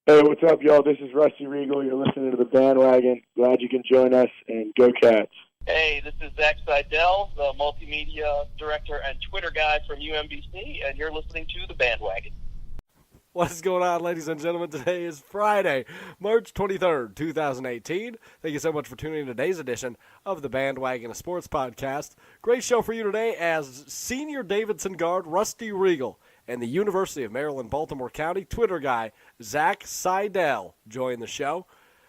Hey, what's up, y'all? This is Rusty Reigel. You're listening to The Bandwagon. Glad you can join us, and go Cats. Hey, this is Zach Seidel, the multimedia director and Twitter guy from UMBC, and you're listening to The Bandwagon. What is going on, ladies and gentlemen? Today is Friday, March 23rd, 2018. Thank you so much for tuning in to today's edition of the Bandwagon, a sports podcast. Great show for you today as senior Davidson guard Rusty Reigel and the University of Maryland, Baltimore County Twitter guy Zach Seidel join the show.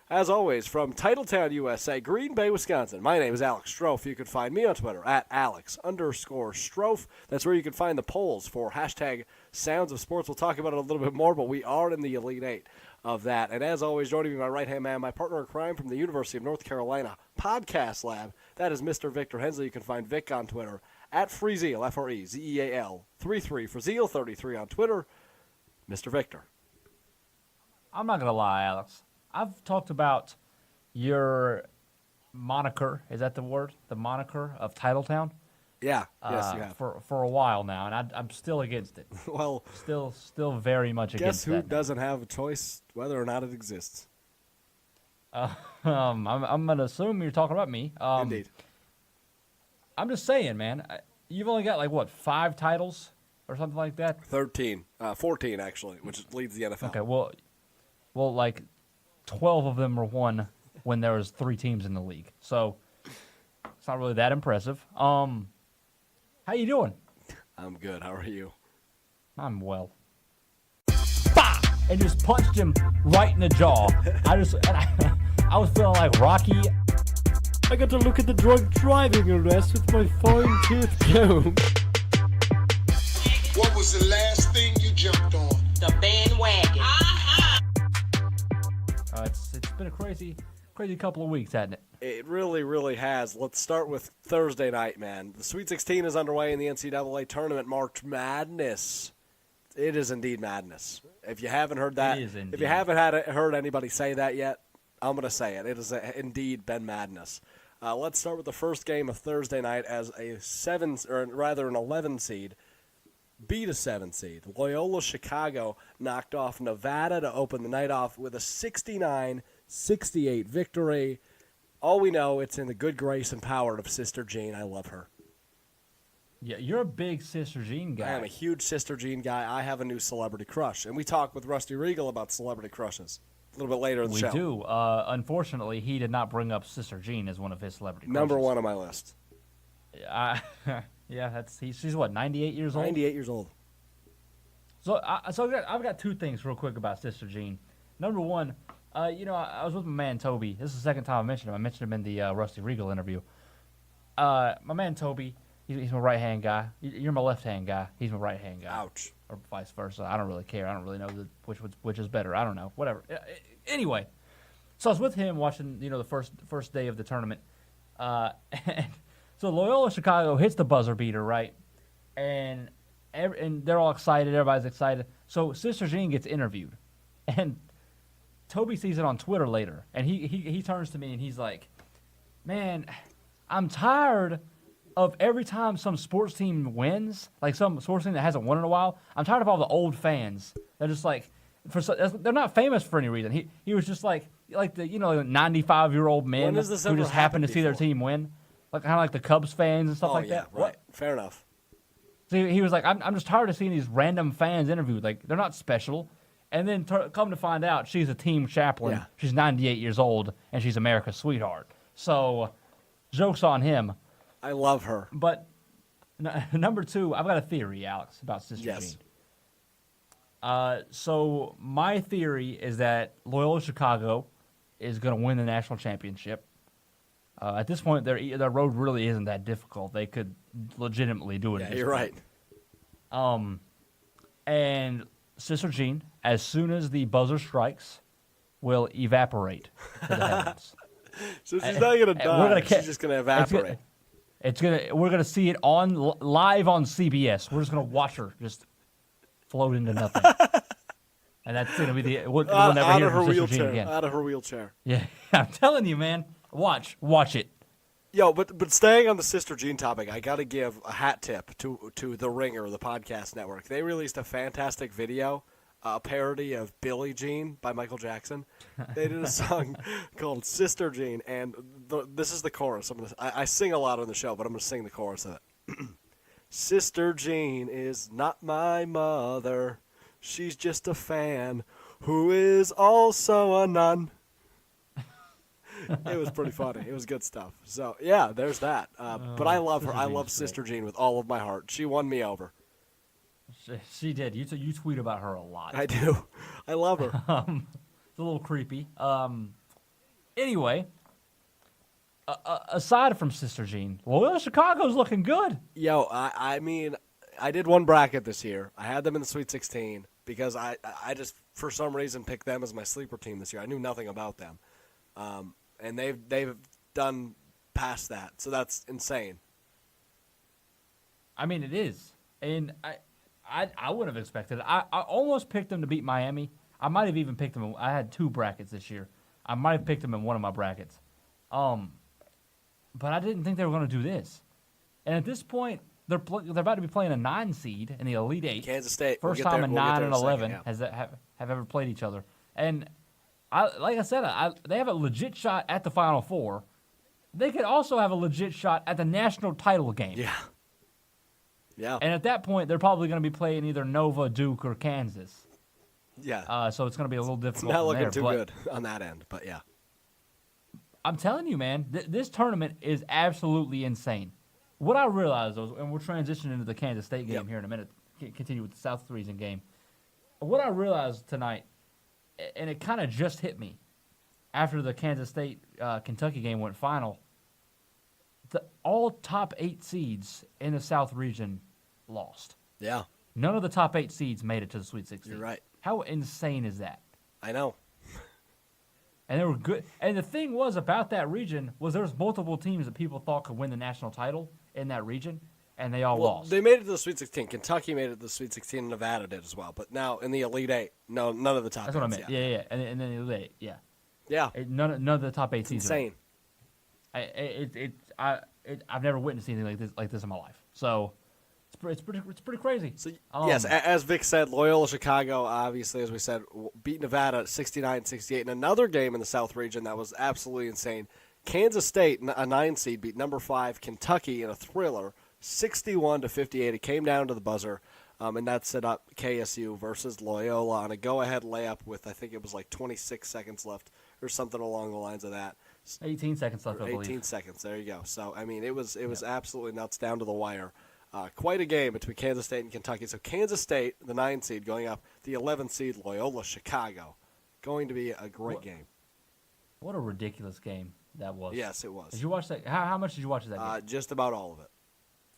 As always, from Titletown, USA, Green Bay, Wisconsin, my name is Alex Strofe. You can find me on Twitter at Alex_Strofe. That's where you can find the polls for hashtag Sounds of Sports. We'll talk about it a little bit more, but we are in the Elite Eight of that. And as always, joining me, my right-hand man, my partner in crime from the University of North Carolina Podcast Lab, that is Mr. Victor Hensley. You can find Vic on Twitter at Frezeal, Frezeal 33 for Zeal 33 on Twitter. Mr. Victor. I'm not going to lie, Alex. I've talked about your moniker, is that the word? The moniker of Titletown? Yeah, yes, you have. For a while now, and I'm still against it. Well, still very much against it. Guess who doesn't have a choice whether or not it exists? I'm going to assume you're talking about me. Indeed. I'm just saying, man, you've only got, 5 titles or something like that? 13. 14, actually, which leads the NFL. Okay, well, 12 of them were won when there was 3 teams in the league. So it's not really that impressive. How you doing? I'm good. How are you? I'm well. Bah! And just punched him right in the jaw. I was feeling like Rocky. I got to look at the drunk driving arrest with my fine-tooth comb. What was the last thing you jumped on? The bandwagon. It's been a crazy couple of weeks, hasn't it? It really, really has. Let's start with Thursday night, man. The Sweet 16 is underway in the NCAA tournament. March Madness. It is indeed madness. If you haven't heard that, if you haven't heard anybody say that yet, I'm going to say it. It has indeed been madness. Let's start with the first game of Thursday night as an 11 seed beat a 7 seed. Loyola Chicago knocked off Nevada to open the night off with a 69-68 victory. All we know, it's in the good grace and power of Sister Jean. I love her. Yeah, you're a big Sister Jean guy. I am a huge Sister Jean guy. I have a new celebrity crush. And we talk with Rusty Reigel about celebrity crushes a little bit later in the show. We do. Unfortunately, he did not bring up Sister Jean as one of his celebrity crushes. Number 1 on my list. Yeah, she's what, 98 years old? 98 years old. So I've got 2 things real quick about Sister Jean. Number 1, I was with my man Toby. This is the second time I mentioned him. I mentioned him in the Rusty Reigel interview. My man Toby, he's my right-hand guy. You're my left-hand guy. He's my right-hand guy. Ouch. Or vice versa. I don't really care. I don't really know which is better. I don't know. Whatever. Anyway, so I was with him watching, the first day of the tournament. And so Loyola Chicago hits the buzzer beater, right? And they're all excited. Everybody's excited. So Sister Jean gets interviewed. And Toby sees it on Twitter later. And he turns to me and he's like, man, I'm tired of every time some sports team wins, like some sports team that hasn't won in a while, I'm tired of all the old fans. They're just like, they're not famous for any reason. He was just like the 95-year-old men who just happen to see their team win. Like kind of like the Cubs fans and stuff like that. Right. Fair enough. So he was like, I'm just tired of seeing these random fans interviewed. Like, they're not special. And then come to find out, she's a team chaplain. Yeah. She's 98 years old, and she's America's sweetheart. So, joke's on him. I love her. But number 2, I've got a theory, Alex, about Sister Jean. So my theory is that Loyola Chicago is going to win the national championship. At this point, their road really isn't that difficult. They could legitimately do it. Yeah, you're right. And Sister Jean, as soon as the buzzer strikes, will evaporate to the heavens. So she's not going to die. She's just going to evaporate. We're gonna see it live on CBS. We're just gonna watch her just float into nothing. And that's gonna be we'll never hear from Sister Jean again. Out of her wheelchair. Yeah, I'm telling you, man. Watch it. Yo, but staying on the Sister Jean topic, I got to give a hat tip to The Ringer, the podcast network. They released a fantastic video a parody of Billie Jean by Michael Jackson. They did a song called Sister Jean, and this is the chorus. I sing a lot on the show, but I'm going to sing the chorus of it. Sister Jean is not my mother. She's just a fan who is also a nun. It was pretty funny. It was good stuff. So, yeah, there's that. But I love her. I love Sister Jean with all of my heart. She won me over. She did. You tweet about her a lot. I do. I love her. It's a little creepy. Anyway, aside from Sister Jean, Loyola Chicago's looking good. Yo, I mean, I did one bracket this year. I had them in the Sweet 16 because I just, for some reason, picked them as my sleeper team this year. I knew nothing about them. And they've done past that, so that's insane. I mean, it is. And I wouldn't have expected it. I almost picked them to beat Miami. I might have even picked them. I had 2 brackets this year. I might have picked them in one of my brackets. But I didn't think they were going to do this. And at this point, they're about to be playing a 9 seed in the Elite 8. Kansas State. First time in 9 and 11 have ever played each other. And like I said, they have a legit shot at the Final Four. They could also have a legit shot at the national title game. Yeah. Yeah. And at that point, they're probably going to be playing either Nova, Duke, or Kansas. Yeah. So it's going to be a little difficult. It's not looking there, too good on that end, but yeah. I'm telling you, man, this tournament is absolutely insane. What I realized, though, and we'll transition into the Kansas State game here in a minute, continue with the South Region game. What I realized tonight, and it kind of just hit me after the Kansas State Kentucky game went final, all top 8 seeds in the South region lost. Yeah. None of the top 8 seeds made it to the Sweet 16. You're right. How insane is that? I know. And they were good. And the thing was about that region was there was multiple teams that people thought could win the national title in that region, and they all lost. They made it to the Sweet 16. Kentucky made it to the Sweet 16, and Nevada did as well. But now in the Elite 8, no, none of the top. That's what I meant. Yeah. And then the Elite 8, yeah. Yeah. None of the top 8 It's seeds. insane. I've never witnessed anything like this in my life. So it's pretty crazy. So, yes, as Vic said, Loyola Chicago, obviously, as we said, beat Nevada 69-68 in another game in the South region that was absolutely insane. Kansas State, a 9 seed, beat number 5 Kentucky in a thriller 61-58. It came down to the buzzer, and that set up KSU versus Loyola on a go-ahead layup with, I think it was like 26 seconds left or something along the lines of that. 18 seconds left, I believe. 18 seconds, there you go. So, I mean, it was absolutely nuts down to the wire. Quite a game between Kansas State and Kentucky. So Kansas State, the 9 seed, going up. The 11 seed, Loyola Chicago. Going to be a great game. What a ridiculous game that was. Yes, it was. Did you watch that? How much did you watch of that game? Just about all of it.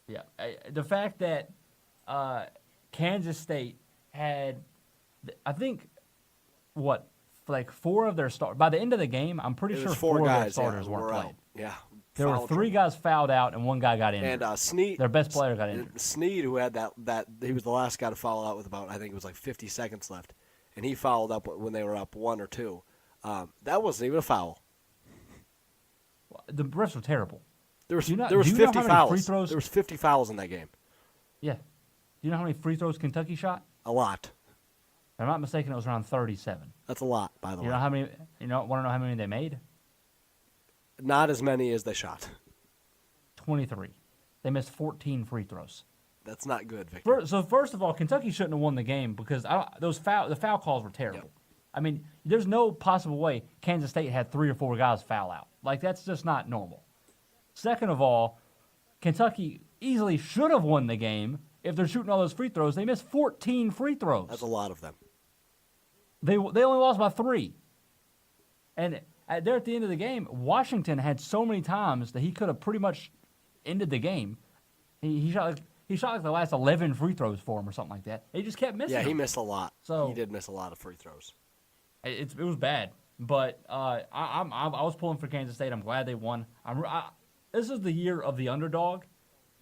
Yeah. The fact that Kansas State had, I think, like 4 of their starters. By the end of the game, I'm pretty sure 4 of their starters weren't playing. Yeah. There were 3 guys fouled out and 1 guy got injured. And Snead, their best player got injured. Snead, who had that he was the last guy to foul out with about, I think it was like 50 seconds left, and he fouled up when they were up 1 or 2. That wasn't even a foul. The refs were terrible. There was 50 fouls. Free throws? There was 50 fouls in that game. Yeah. Do you know how many free throws Kentucky shot? A lot. If I'm not mistaken, it was around 37. That's a lot, by the way. You know how many? Want to know how many they made? Not as many as they shot. 23. They missed 14 free throws. That's not good, Victor. So first of all, Kentucky shouldn't have won the game because the foul calls were terrible. Yep. I mean, there's no possible way Kansas State had 3 or 4 guys foul out. Like, that's just not normal. Second of all, Kentucky easily should have won the game if they're shooting all those free throws. They missed 14 free throws. That's a lot of them. They only lost by 3. And there at the end of the game, Washington had so many times that he could have pretty much ended the game. He shot like the last 11 free throws for him or something like that. He just kept missing. Yeah, he them. missed a lot. So he did miss a lot of free throws. It was bad, but I was pulling for Kansas State. I'm glad they won. This is the year of the underdog,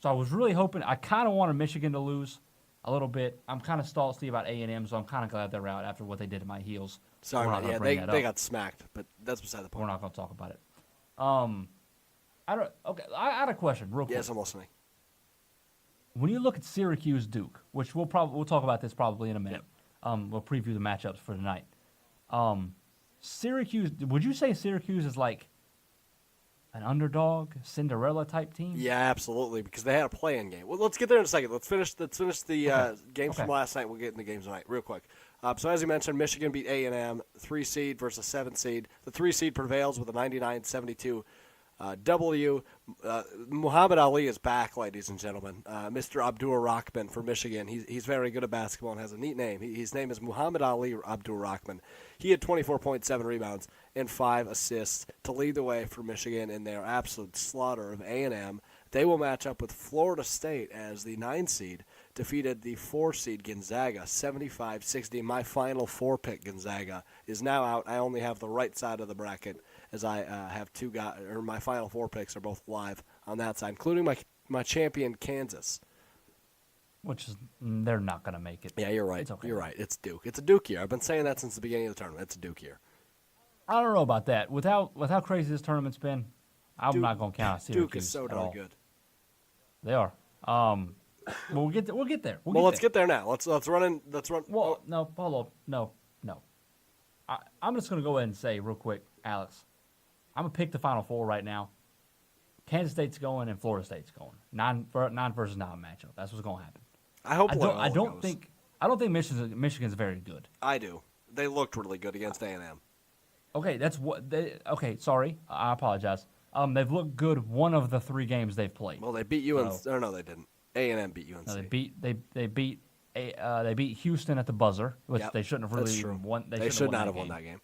so I was really hoping. I kind of wanted Michigan to lose a little bit. I'm kind of salty about A&M, so I'm kind of glad they're out after what they did to my heels. Sorry, they got smacked, but that's beside the point. We're not going to talk about it. I had a question real quick. Yes, I'm listening. When you look at Syracuse Duke, which we'll talk about this probably in a minute. We'll preview the matchups for tonight. Syracuse, would you say Syracuse is like an underdog, Cinderella type team? Yeah, absolutely, because they had a play-in game. Well, let's get there in a second. Let's finish the games from last night. We'll get in the games tonight real quick. So as you mentioned, Michigan beat A&M, 3 seed versus 7 seed. The 3 seed prevails with a 99-72 W. Muhammad Ali is back, ladies and gentlemen. Mr. Abdur-Rahman for Michigan. He's very good at basketball and has a neat name. His name is Muhammad Ali Abdur-Rahman. He had 24.7 rebounds and 5 assists to lead the way for Michigan in their absolute slaughter of A&M. They will match up with Florida State as the 9 seed defeated the 4 seed Gonzaga 75-60. My final 4 pick Gonzaga is now out. I only have the right side of the bracket as I have two guys, or my final 4 picks are both live on that side, including my champion Kansas. Which is, they're not going to make it. Yeah, you're right. It's okay. You're right. It's Duke. It's a Duke year. I've been saying that since the beginning of the tournament. It's a Duke year. I don't know about that. With how crazy this tournament's been, I'm not going to count Syracuse Duke is so darn good. They are. Well, we'll get there. Let's get there now. Let's run in. Let's run. Well, no, hold on. No. I'm just going to go ahead and say real quick, Alex, I'm going to pick the Final Four right now. Kansas State's going and Florida State's going. 9 versus 9 matchup. That's what's going to happen. I hope. I don't think Michigan's very good. I do. They looked really good against A&M. Okay, that's what they. Okay, sorry, I apologize. They've looked good 1 of the 3 games they've played. Well, they beat UNC. Oh, no, they didn't. A&M beat UNC. No, they beat Houston at the buzzer, which they shouldn't have really won. They should not have won that game.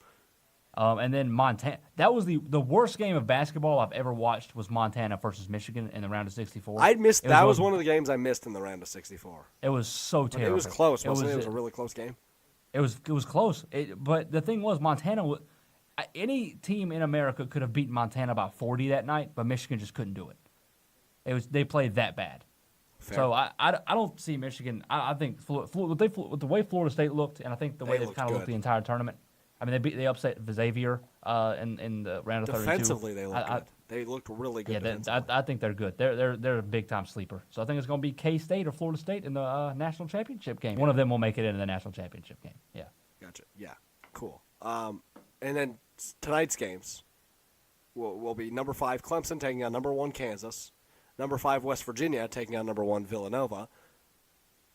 And then Montana. That was the worst game of basketball I've ever watched. Was Montana versus Michigan in the round of 64. That was one of the games I missed in the round of 64. It was so terrible. It was close, wasn't it? It was a really close game. It was close. But the thing was, Montana. Any team in America could have beaten Montana by 40 that night, but Michigan just couldn't do it. They played that bad. Fair. So I don't see Michigan. I think with the way Florida State looked, and I think the way they've kind of looked the entire tournament. I mean, they upset Xavier in the round of 32. Defensively, they looked good. They looked really good. Yeah, I think they're good. They're a big time sleeper. So I think it's going to be K-State or Florida State in the national championship game. One of them will make it into the national championship game. Yeah. Gotcha. Yeah. Cool. And then tonight's games will be number 5 Clemson taking on number 1 Kansas, number 5 West Virginia taking on number 1 Villanova.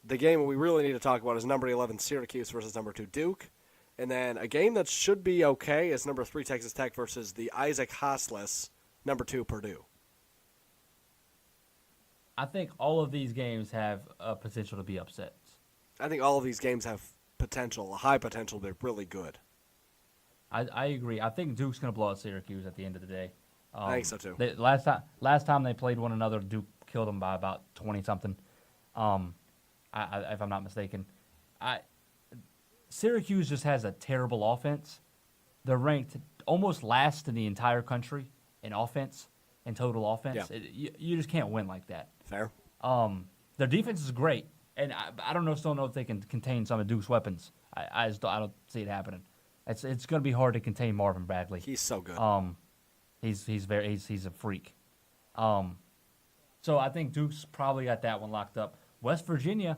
The game we really need to talk about is number 11 Syracuse versus number 2 Duke. And then a game that should be okay is number 3 Texas Tech versus the Isaac Hostless number 2 Purdue. I think all of these games have potential to be upsets. I think all of these games have potential, a high potential. They're really good. I agree. I think Duke's going to blow out Syracuse at the end of the day. I think so too. Last time they played one another, Duke killed them by about 20-something. If I'm not mistaken. Syracuse just has a terrible offense. They're ranked almost last in the entire country in offense, in total offense. Yeah. You just can't win like that. Fair. Their defense is great, and I still don't know if they can contain some of Duke's weapons. I don't see it happening. It's going to be hard to contain Marvin Bagley. He's so good. He's a freak. So I think Duke's probably got that one locked up. West Virginia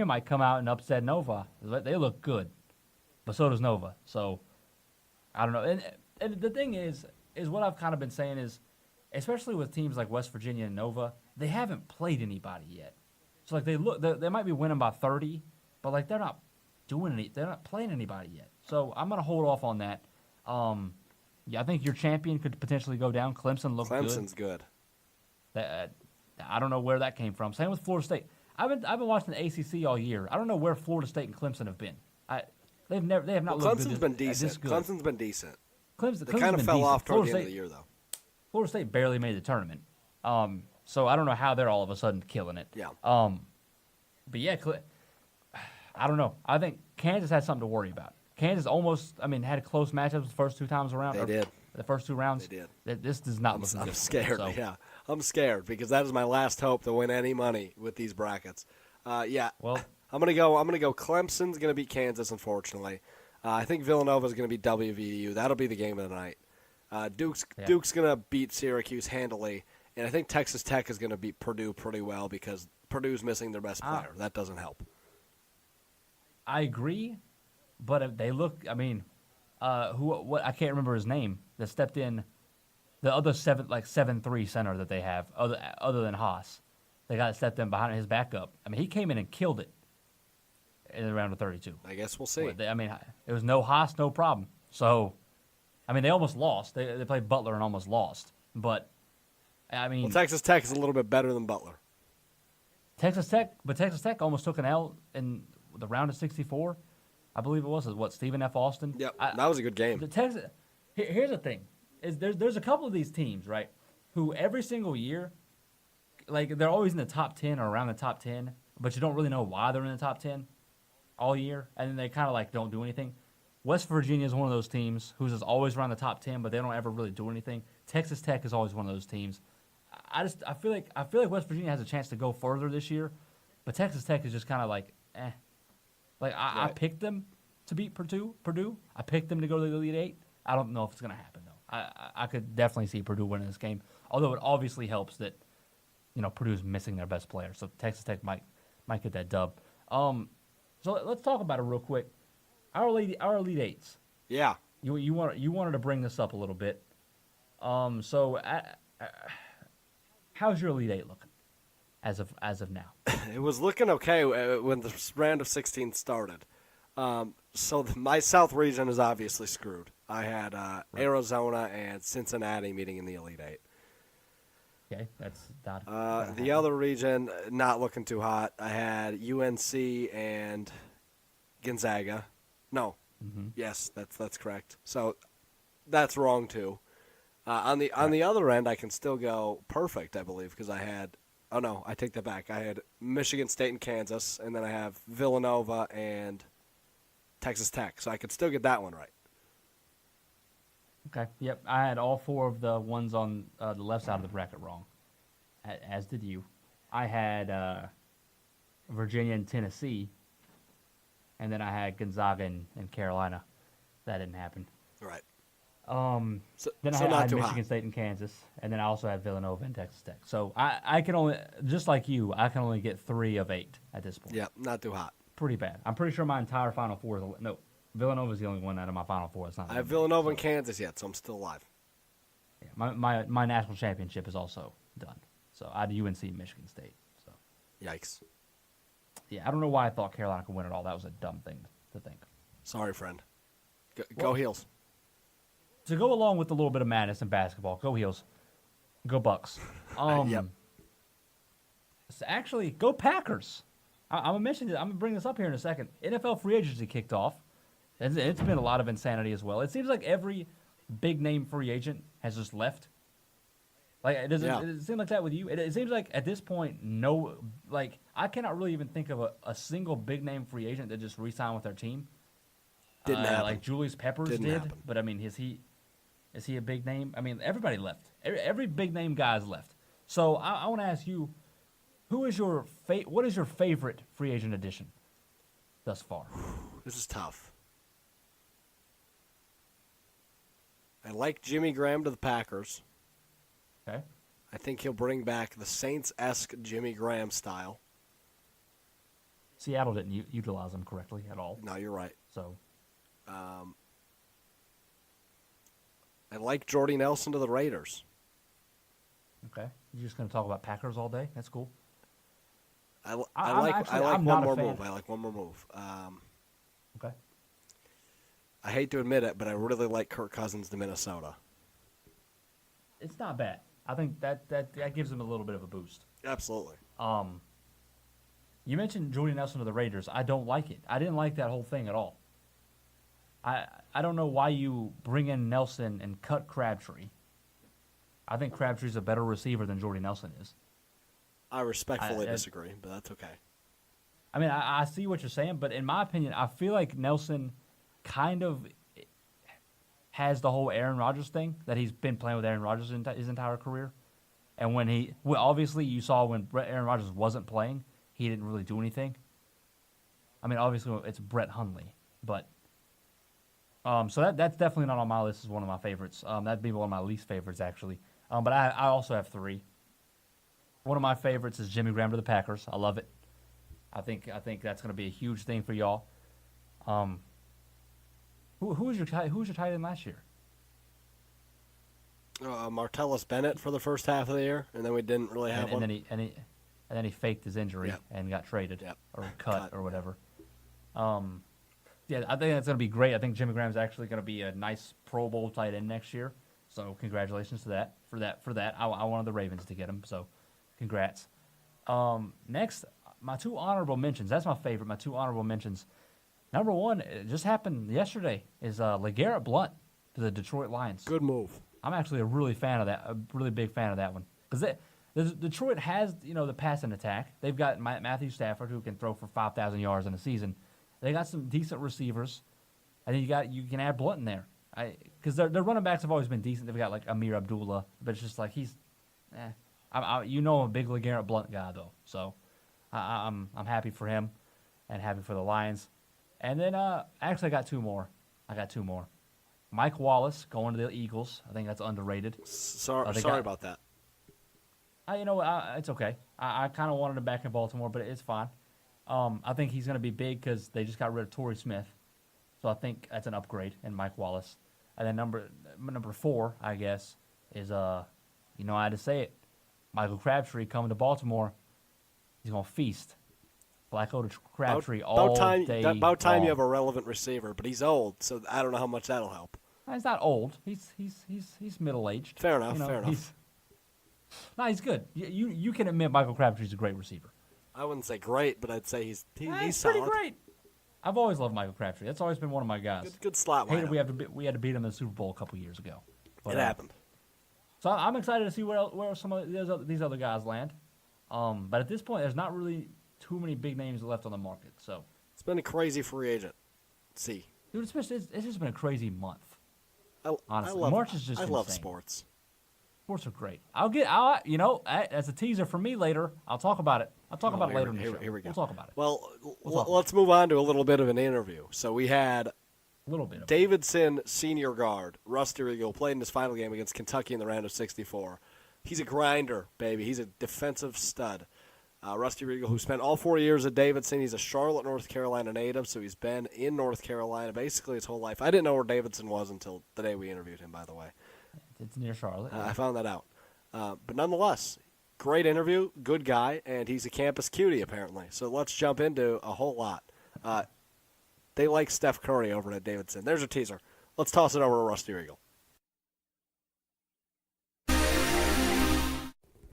might come out and upset Nova. They look good, but so does Nova. So I don't know. And the thing is what I've kind of been saying is, especially with teams like West Virginia and Nova, they haven't played anybody yet. So like they might be winning by 30, but like they're not playing anybody yet. So I'm gonna hold off on that. I think your champion could potentially go down. Clemson's good. I don't know where that came from. Same with Florida State. I've been watching the ACC all year. I don't know where Florida State and Clemson have been. They have not looked Clemson's good. Been decent. This good. Clemson's been decent. They kind of fell off toward the end of the year, though. Florida State barely made the tournament. So I don't know how they're all of a sudden killing it. Yeah. But yeah, I don't know. I think Kansas has something to worry about. Kansas had close matchups the first 2 times around. They did. The first 2 rounds. They did. This does not look good. I'm scared. Yeah. I'm scared because that is my last hope to win any money with these brackets. Well, I'm gonna go. Clemson's gonna beat Kansas. Unfortunately, I think Villanova's gonna beat WVU. That'll be the game of the night. Duke's gonna beat Syracuse handily, and I think Texas Tech is gonna beat Purdue pretty well because Purdue's missing their best player. That doesn't help. I agree, but they look. I mean, what I can't remember his name that stepped in. The other 7'3" center that they have, other than Haas, they got stepped in behind his backup. I mean, he came in and killed it in the round of 32. I guess we'll see. I mean, it was no Haas, no problem. So, I mean, they almost lost. They played Butler and almost lost. But, I mean, Well, Texas Tech is a little bit better than Butler. Texas Tech almost took an L in the round of 64. I believe it was. What, Stephen F. Austin? Yep, that was a good game. Here's the thing. There's a couple of these teams, right, who every single year, like, they're always in the top 10 or around the top 10, but you don't really know why they're in the top 10 all year, and then they kind of, like, don't do anything. West Virginia is one of those teams who's just always around the top 10, but they don't ever really do anything. Texas Tech is always one of those teams. I feel like West Virginia has a chance to go further this year, but Texas Tech is just kind of like, eh. Like, I picked them to beat Purdue. I picked them to go to the Elite Eight. I don't know if it's going to happen, though. I could definitely see Purdue winning this game, although it obviously helps that, Purdue's missing their best player, so Texas Tech might get that dub. So let's talk about it real quick. Our Elite Eights. Yeah. You wanted to bring this up a little bit. So how's your Elite Eight looking as of now? It was looking okay when the round of 16 started. So my South region is obviously screwed. I had Arizona and Cincinnati meeting in the Elite Eight. Okay, that's not. The other region, not looking too hot. I had UNC and Gonzaga. No. Mm-hmm. Yes, that's correct. So that's wrong too. On the other end, I can still go perfect, I believe, because I had. Oh no, I take that back. I had Michigan State and Kansas, and then I have Villanova and Texas Tech. So I could still get that one right. Okay. Yep. I had all four of the ones on the left side of the bracket wrong, as did you. I had Virginia and Tennessee, and then I had Gonzaga and Carolina. That didn't happen. Right. Then I had Michigan State and Kansas, and then I also had Villanova and Texas Tech. So I can only, just like you, I can only get 3 of 8 at this point. Yeah, not too hot. Pretty bad. I'm pretty sure my entire Final Four is no. Villanova's the only one out of my Final Four. It's not. I have Villanova and Kansas yet, so I'm still alive. Yeah, my national championship is also done. So I had UNC and Michigan State. So Yikes. yeah, I don't know why I thought Carolina could win it all. That was a dumb thing to think. Sorry, friend. Go Heels. To go along with a little bit of madness in basketball, go Heels, go Bucks. Yep. So actually, go Packers. I'm gonna mention it. I'm gonna bring this up here in a second. NFL free agency kicked off. It's been a lot of insanity as well. It seems like every big name free agent has just left. Like, does it seem like that with you? It seems like at this point, I cannot really even think of a single big name free agent that just re-signed with their team. Didn't happen. Like Julius Peppers Didn't did, happen. but I mean, is he a big name? I mean, everybody left. Every big name guy's left. So I want to ask you, what is your favorite free agent addition thus far? This is tough. I like Jimmy Graham to the Packers. Okay. I think he'll bring back the Saints-esque Jimmy Graham style. Seattle didn't utilize him correctly at all. No, you're right. So I like Jordy Nelson to the Raiders. okay, you're just gonna talk about Packers all day? That's cool. I I'm like not one a more fan. move. I like one more move. Okay. I hate to admit it, but I really like Kirk Cousins to Minnesota. It's not bad. I think that gives them a little bit of a boost. Absolutely. You mentioned Jordy Nelson to the Raiders. I don't like it. I didn't like that whole thing at all. I don't know why you bring in Nelson and cut Crabtree. I think Crabtree's a better receiver than Jordy Nelson is. I respectfully disagree, but that's okay. I mean, I see what you're saying, but in my opinion, I feel like Nelson kind of has the whole Aaron Rodgers thing, that he's been playing with Aaron Rodgers his entire career. And obviously you saw when Aaron Rodgers wasn't playing, he didn't really do anything. I mean, obviously it's Brett Hundley, but so that's definitely not on my list as one of my favorites. That'd be one of my least favorites actually. But I also have 3. One of my favorites is Jimmy Graham to the Packers. I love it. I think that's going to be a huge thing for y'all. Who was your tight end last year? Martellus Bennett for the first half of the year, and then we didn't really have one. And then he faked his injury and got traded or cut or whatever. Yeah, I think that's going to be great. I think Jimmy Graham's actually going to be a nice Pro Bowl tight end next year. So congratulations to that. For that, I wanted the Ravens to get him. So congrats. Next, my two honorable mentions. That's my favorite. My two honorable mentions. Number one, it just happened yesterday, is LeGarrette Blount to the Detroit Lions. Good move. I'm actually a really big fan of that one. Because Detroit has, the passing attack. They've got Matthew Stafford, who can throw for 5,000 yards in a season. They got some decent receivers. And then you can add Blount in there. Because their running backs have always been decent. They've got, like, Amir Abdullah. But it's just like I'm a big LeGarrette Blount guy, though. So I'm happy for him and happy for the Lions. And then, actually, I got two more. Mike Wallace going to the Eagles. I think that's underrated. Sorry about that. It's okay. I kind of wanted him back in Baltimore, but it's fine. I think he's going to be big because they just got rid of Torrey Smith. So I think that's an upgrade in Mike Wallace. And then number 4, I guess, is, I had to say it. Michael Crabtree coming to Baltimore. He's going to feast. Flacco to Crabtree all day About time long. you have a relevant receiver, but he's old, so I don't know how much that'll help. He's not old. He's middle aged. Fair enough. He's good. You can admit Michael Crabtree's a great receiver. I wouldn't say great, but I'd say he's pretty solid. great. I've always loved Michael Crabtree. That's always been one of my guys. Good slot lineup. We had to beat him in the Super Bowl a couple years ago. But, it happened. So I'm excited to see where some of these other guys land. But at this point, there's not really too many big names left on the market. So it's been a crazy free agent. Dude, it's just been a crazy month. Honestly, March is just I insane. love sports. Sports are great. As a teaser for me later. I'll talk about it. I'll talk about it later in the show. Here we go. We'll talk about it. Well, let's move on to a little bit of an interview. So we had a little bit of Davidson senior guard, Rusty Reigel, played in his final game against Kentucky in the round of 64. He's a grinder, baby. He's a defensive stud. Rusty Reigel, who spent all 4 years at Davidson. He's a Charlotte, North Carolina native, so he's been in North Carolina basically his whole life. I didn't know where Davidson was until the day we interviewed him, by the way. It's near Charlotte. I found that out. But nonetheless, great interview, good guy, and he's a campus cutie, apparently. So let's jump into a whole lot. They like Steph Curry over at Davidson. There's a teaser. Let's toss it over to Rusty Reigel.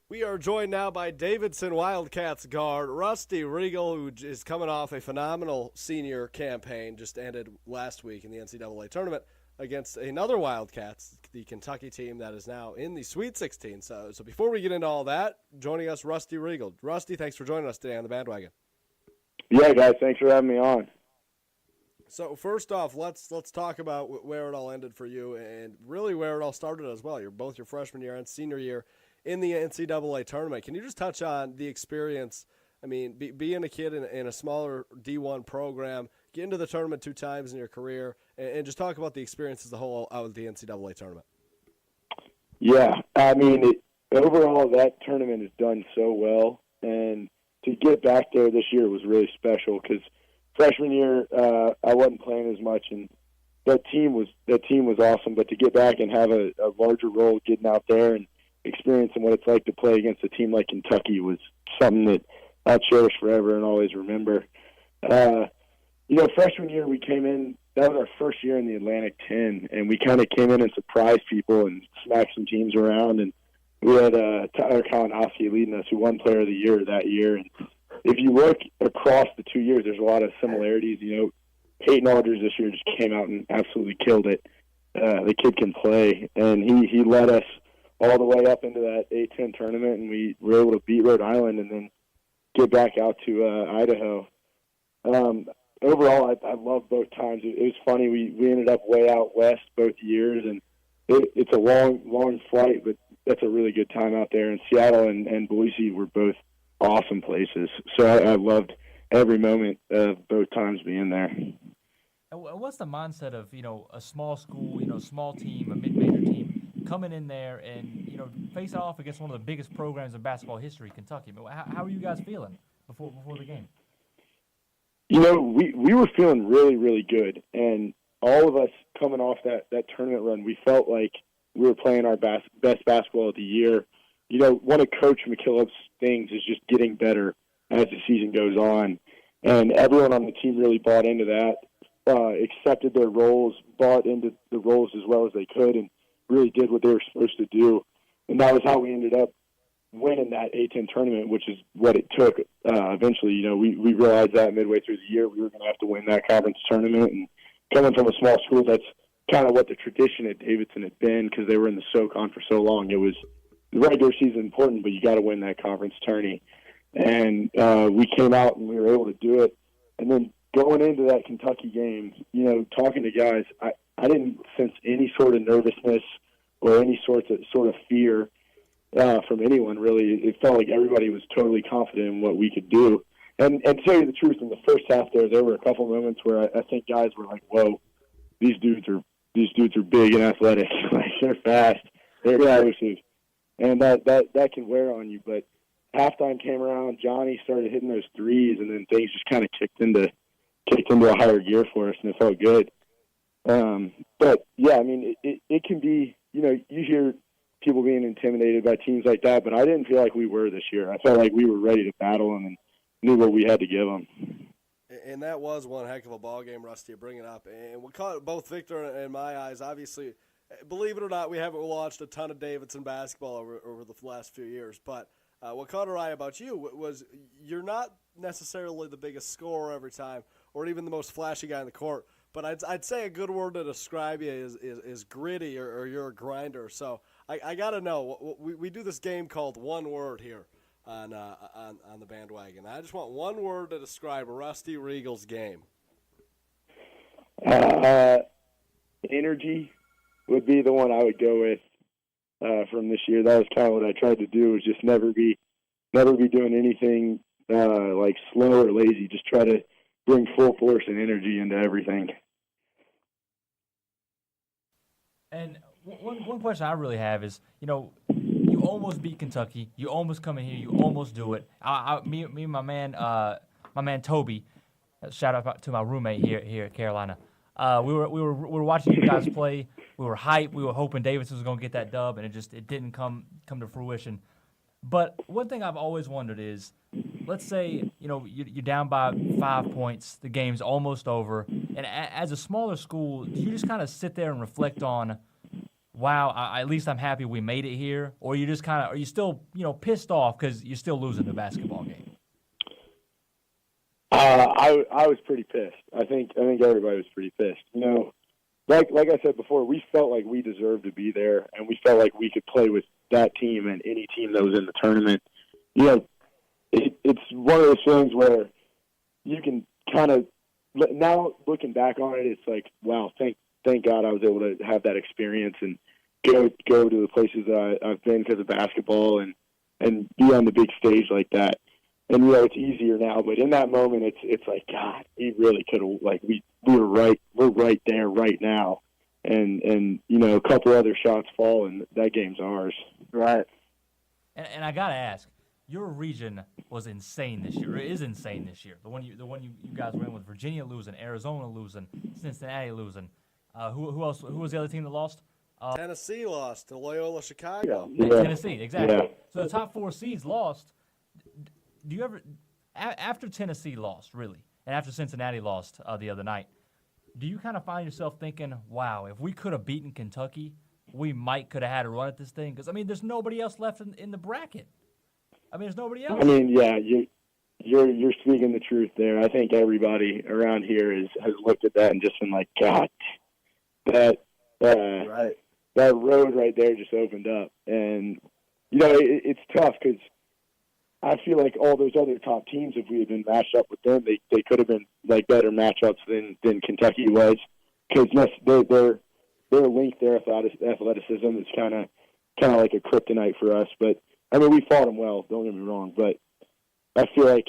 We are joined now by Davidson Wildcats guard Rusty Reigel, who is coming off a phenomenal senior campaign, just ended last week in the NCAA tournament against another Wildcats, the Kentucky team that is now in the Sweet 16. So before we get into all that, joining us, Rusty Reigel. Rusty, thanks for joining us today on the bandwagon. Yeah, guys, thanks for having me on. So first off, let's talk about where it all ended for you and really where it all started as well. You're both your freshman year and senior year in the NCAA tournament. Can you just touch on the experience? I mean, being a kid in a smaller D1 program, get into the tournament 2 times in your career, and just talk about the experience as a whole out of the NCAA tournament. Yeah, I mean, overall that tournament has done so well, and to get back there this year was really special because freshman year I wasn't playing as much, and that team was awesome. But to get back and have a larger role, getting out there and experiencing what it's like to play against a team like Kentucky was something that I'll cherish forever and always remember. Freshman year we came in, that was our first year in the Atlantic 10, and we kind of came in and surprised people and smacked some teams around. And we had Tyler Kalinowski leading us, who won Player of the Year that year. And if you look across the 2 years, there's a lot of similarities. Peyton Aldridge this year just came out and absolutely killed it. The kid can play, and he led us all the way up into that A-10 tournament, and we were able to beat Rhode Island and then get back out to Idaho. Overall, I love both times. It was funny. We ended up way out west both years, and it's a long flight, but that's a really good time out there. And Seattle and Boise were both awesome places. So I loved every moment of both times being there. What's the mindset of, a small school, small team, a mid-major team, coming in there and, face off against one of the biggest programs in basketball history, Kentucky? How are you guys feeling before the game? We were feeling really, really good, and all of us coming off that tournament run, we felt like we were playing our best basketball of the year. One of Coach McKillop's things is just getting better as the season goes on, and everyone on the team really bought into that, accepted their roles, bought into the roles as well as they could, and really did what they were supposed to do. And that was how we ended up winning that A-10 tournament, which is what it took. Eventually, we realized that midway through the year we were going to have to win that conference tournament. And coming from a small school, that's kind of what the tradition at Davidson had been, because they were in the SoCon for so long. It was the regular season important, but you got to win that conference tourney. And we came out and we were able to do it. And then going into that Kentucky game, talking to guys, I didn't sense any sort of nervousness or any sort of fear from anyone, really. It felt like everybody was totally confident in what we could do. And to tell you the truth, in the first half there were a couple moments where I think guys were like, "Whoa, these dudes are big and athletic. Like, they're fast, they're explosive," and that can wear on you. But halftime came around, Johnny started hitting those threes, and then things just kind of kicked into a higher gear for us, and it felt good. But yeah, I mean, it can be, you hear people being intimidated by teams like that, but I didn't feel like we were this year. I felt like we were ready to battle them and knew what we had to give them. And that was one heck of a ball game, Rusty, to bring it up. And we caught both Victor and my eyes. Obviously, believe it or not, we haven't watched a ton of Davidson basketball over the last few years. But what caught our eye about you was you're not necessarily the biggest scorer every time or even the most flashy guy in the court. But I'd say a good word to describe you is gritty, or you're a grinder. So I got to know. We do this game called One Word here on the bandwagon. I just want one word to describe Rusty Reigel's game. Energy would be the one I would go with from this year. That was kind of what I tried to do, was just never be doing anything like slow or lazy. Just try to bring full force and energy into everything. And one question I really have is, you almost beat Kentucky. You almost come in here. You almost do it. Me and my man Toby, shout out to my roommate here at Carolina. We were watching you guys play. We were hyped. We were hoping Davidson was going to get that dub, and it didn't come to fruition. But one thing I've always wondered is, let's say you're down by 5 points. The game's almost over, and as a smaller school, do you just kind of sit there and reflect on, wow, at least I'm happy we made it here? Or are you still pissed off because you're still losing the basketball game? I was pretty pissed. I think everybody was pretty pissed. Like I said before, we felt like we deserved to be there, and we felt like we could play with that team and any team that was in the tournament. It's one of those things where you can kind of, now looking back on it, it's like, wow, thank God I was able to have that experience and go to the places that I've been because of basketball and be on the big stage like that. And it's easier now, but in that moment, it's like, God, he really could have, like, we're right there right now, and a couple other shots fall, and that game's ours. Right. And I gotta ask, your region was insane this year. It is insane this year. The one you guys were in with Virginia losing, Arizona losing, Cincinnati losing. Who else? Who was the other team that lost? Tennessee lost to Loyola Chicago. Yeah. Tennessee, exactly. Yeah. So the top 4 seeds lost. Do you ever, after Tennessee lost, really, and after Cincinnati lost the other night, do you kind of find yourself thinking, wow, if we could have beaten Kentucky, we could have had a run at this thing? Because, there's nobody else left in the bracket. There's nobody else. Yeah, you're speaking the truth there. I think everybody around here has looked at that and just been like, God, that road right there just opened up. And, it's tough because I feel like all those other top teams, if we had been matched up with them, they could have been like better matchups than Kentucky was, because their length, their athleticism is kind of like a kryptonite for us. But we fought them well. Don't get me wrong, but I feel like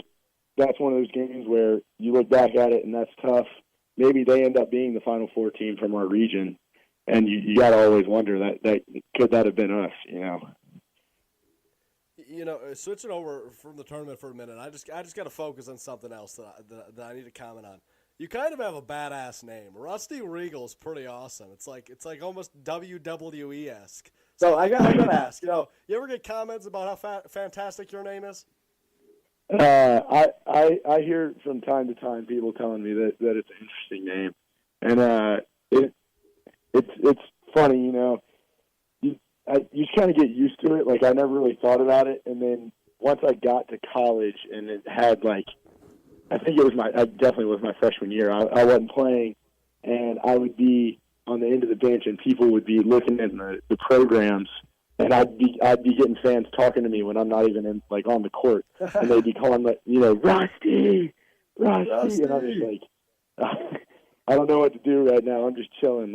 that's one of those games where you look back at it and that's tough. Maybe they end up being the Final Four team from our region, and you got to always wonder that could that have been us, switching over from the tournament for a minute, I just got to focus on something else that I need to comment on. You kind of have a badass name. Rusty Reigel is pretty awesome. It's like almost WWE-esque. So I got to ask, you ever get comments about how fantastic your name is? I hear from time to time people telling me that it's an interesting name, and it's funny, You just kind of get used to it. Like, I never really thought about it, and then once I got to college, and it had I think it definitely was my freshman year. I wasn't playing, and I would be on the end of the bench, and people would be looking at the programs, and I'd be getting fans talking to me when I'm not even on the court, and they'd be calling Rusty, and I'm just like, I don't know what to do right now. I'm just chilling,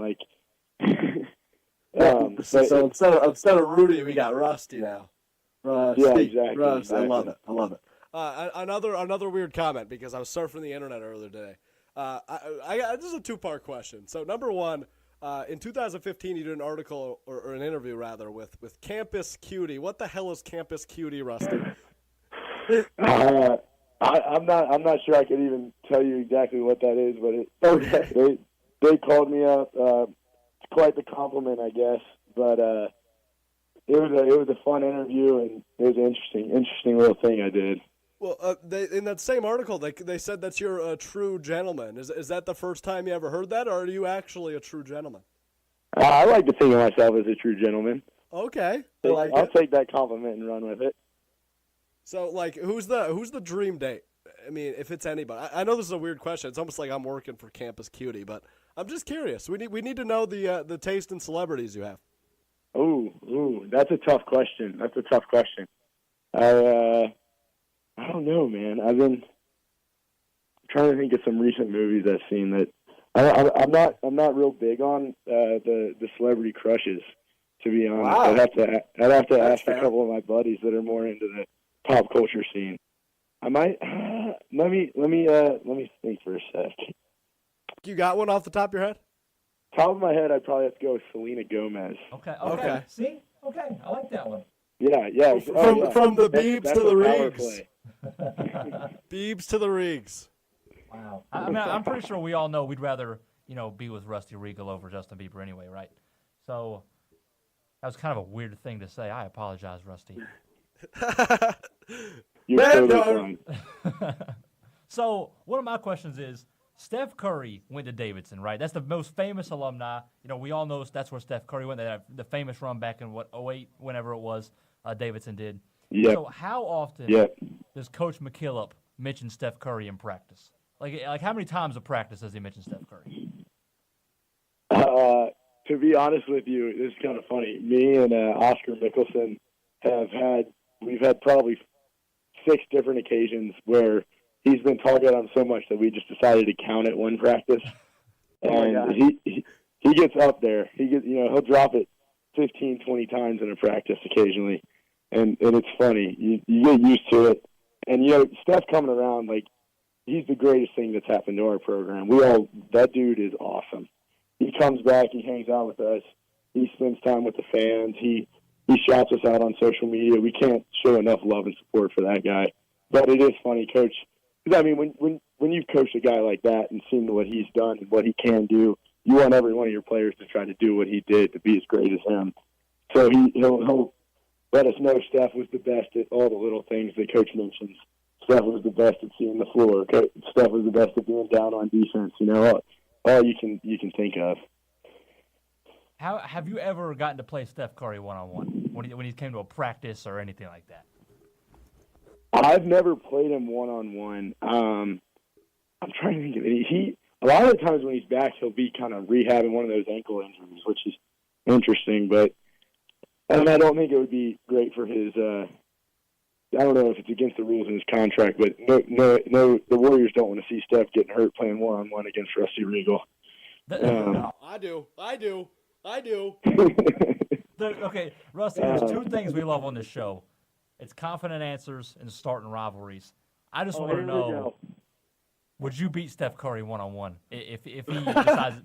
So instead of Rudy, we got Rusty now. Rusty. Yeah, exactly. Rusty. I love it. Another weird comment, because I was surfing the internet earlier today. This is a two-part question. So number one, in 2015, you did an article or an interview rather with Campus Cutie. What the hell is Campus Cutie, Rusty? I'm not sure I could even tell you exactly what that is, but they called me up. It's quite the compliment, I guess, but it was a fun interview, and it was an interesting little thing I did. Well, in that same article, they said that you're a true gentleman. Is that the first time you ever heard that, or are you actually a true gentleman? I like to think of myself as a true gentleman. Okay, I'll take that compliment and run with it. So, who's the dream date? I mean, if it's anybody. I know this is a weird question. It's almost like I'm working for Campus Cutie, but I'm just curious. We need to know the taste in celebrities you have. Ooh, that's a tough question. I don't know, man. I've been trying to think of some recent movies I've seen that I'm not real big on the celebrity crushes, to be honest. Wow. I'd have to That's ask fair. a couple of my buddies that are more into the pop culture scene. I might let me think for a sec. You got one off the top of your head? Top of my head, I'd probably have to go with Selena Gomez. Okay. See? Okay, I like that one. Yeah. From the Biebs That's to the a power Regs. play. Biebs to the Regs. Wow. I mean, I'm pretty sure we all know we'd rather, be with Rusty Reigel over Justin Bieber anyway, right? So that was kind of a weird thing to say. I apologize, Rusty. You're totally fine. So one of my questions is, Steph Curry went to Davidson, right? That's the most famous alumni. We all know that's where Steph Curry went. They had the famous run back in, 2008, whenever it was, Davidson did. Yep. So how often does Coach McKillop mention Steph Curry in practice? Like how many times a practice does he mention Steph Curry? To be honest with you, this is kind of funny. Me and Oscar Mickelson we've had probably 6 different occasions where he's been talking about him so much that we just decided to count it one practice. And he gets up there. He'll drop it 15, 20 times in a practice occasionally. And it's funny. You get used to it. And, Steph coming around, he's the greatest thing that's happened to our program. That dude is awesome. He comes back, he hangs out with us, he spends time with the fans, he shouts us out on social media. We can't show enough love and support for that guy. But it is funny, Coach. Because, I mean, when you've coached a guy like that and seen what he's done and what he can do, you want every one of your players to try to do what he did to be as great as him. So he'll let us know Steph was the best at all the little things that Coach mentions. Steph was the best at seeing the floor. Steph was the best at being down on defense. All you can think of. How have you ever gotten to play Steph Curry one-on-one when he came to a practice or anything like that? I've never played him one-on-one. I'm trying to think of it. A lot of the times when he's back, he'll be kind of rehabbing one of those ankle injuries, which is interesting. But I don't think it would be great for his. I don't know if it's against the rules in his contract, but no, the Warriors don't want to see Steph getting hurt playing one-on-one against Rusty Reigel. I do. Okay, Rusty, there's 2 things we love on this show. It's confident answers and starting rivalries. I just want to know, would you beat Steph Curry one-on-one if he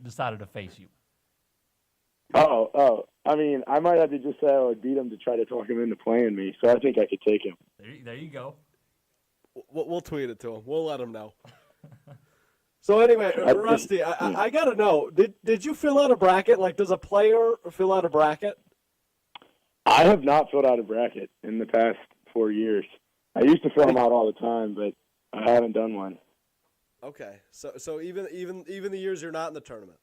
decided to face you? I mean, I might have to just say I would beat him to try to talk him into playing me. So I think I could take him. There you go. We'll tweet it to him. We'll let him know. So anyway, Rusty, I got to know, did you fill out a bracket? Like, does a player fill out a bracket? I have not filled out a bracket in the past 4 years. I used to fill them out all the time, but I haven't done one. Okay, so even the years you're not in the tournament.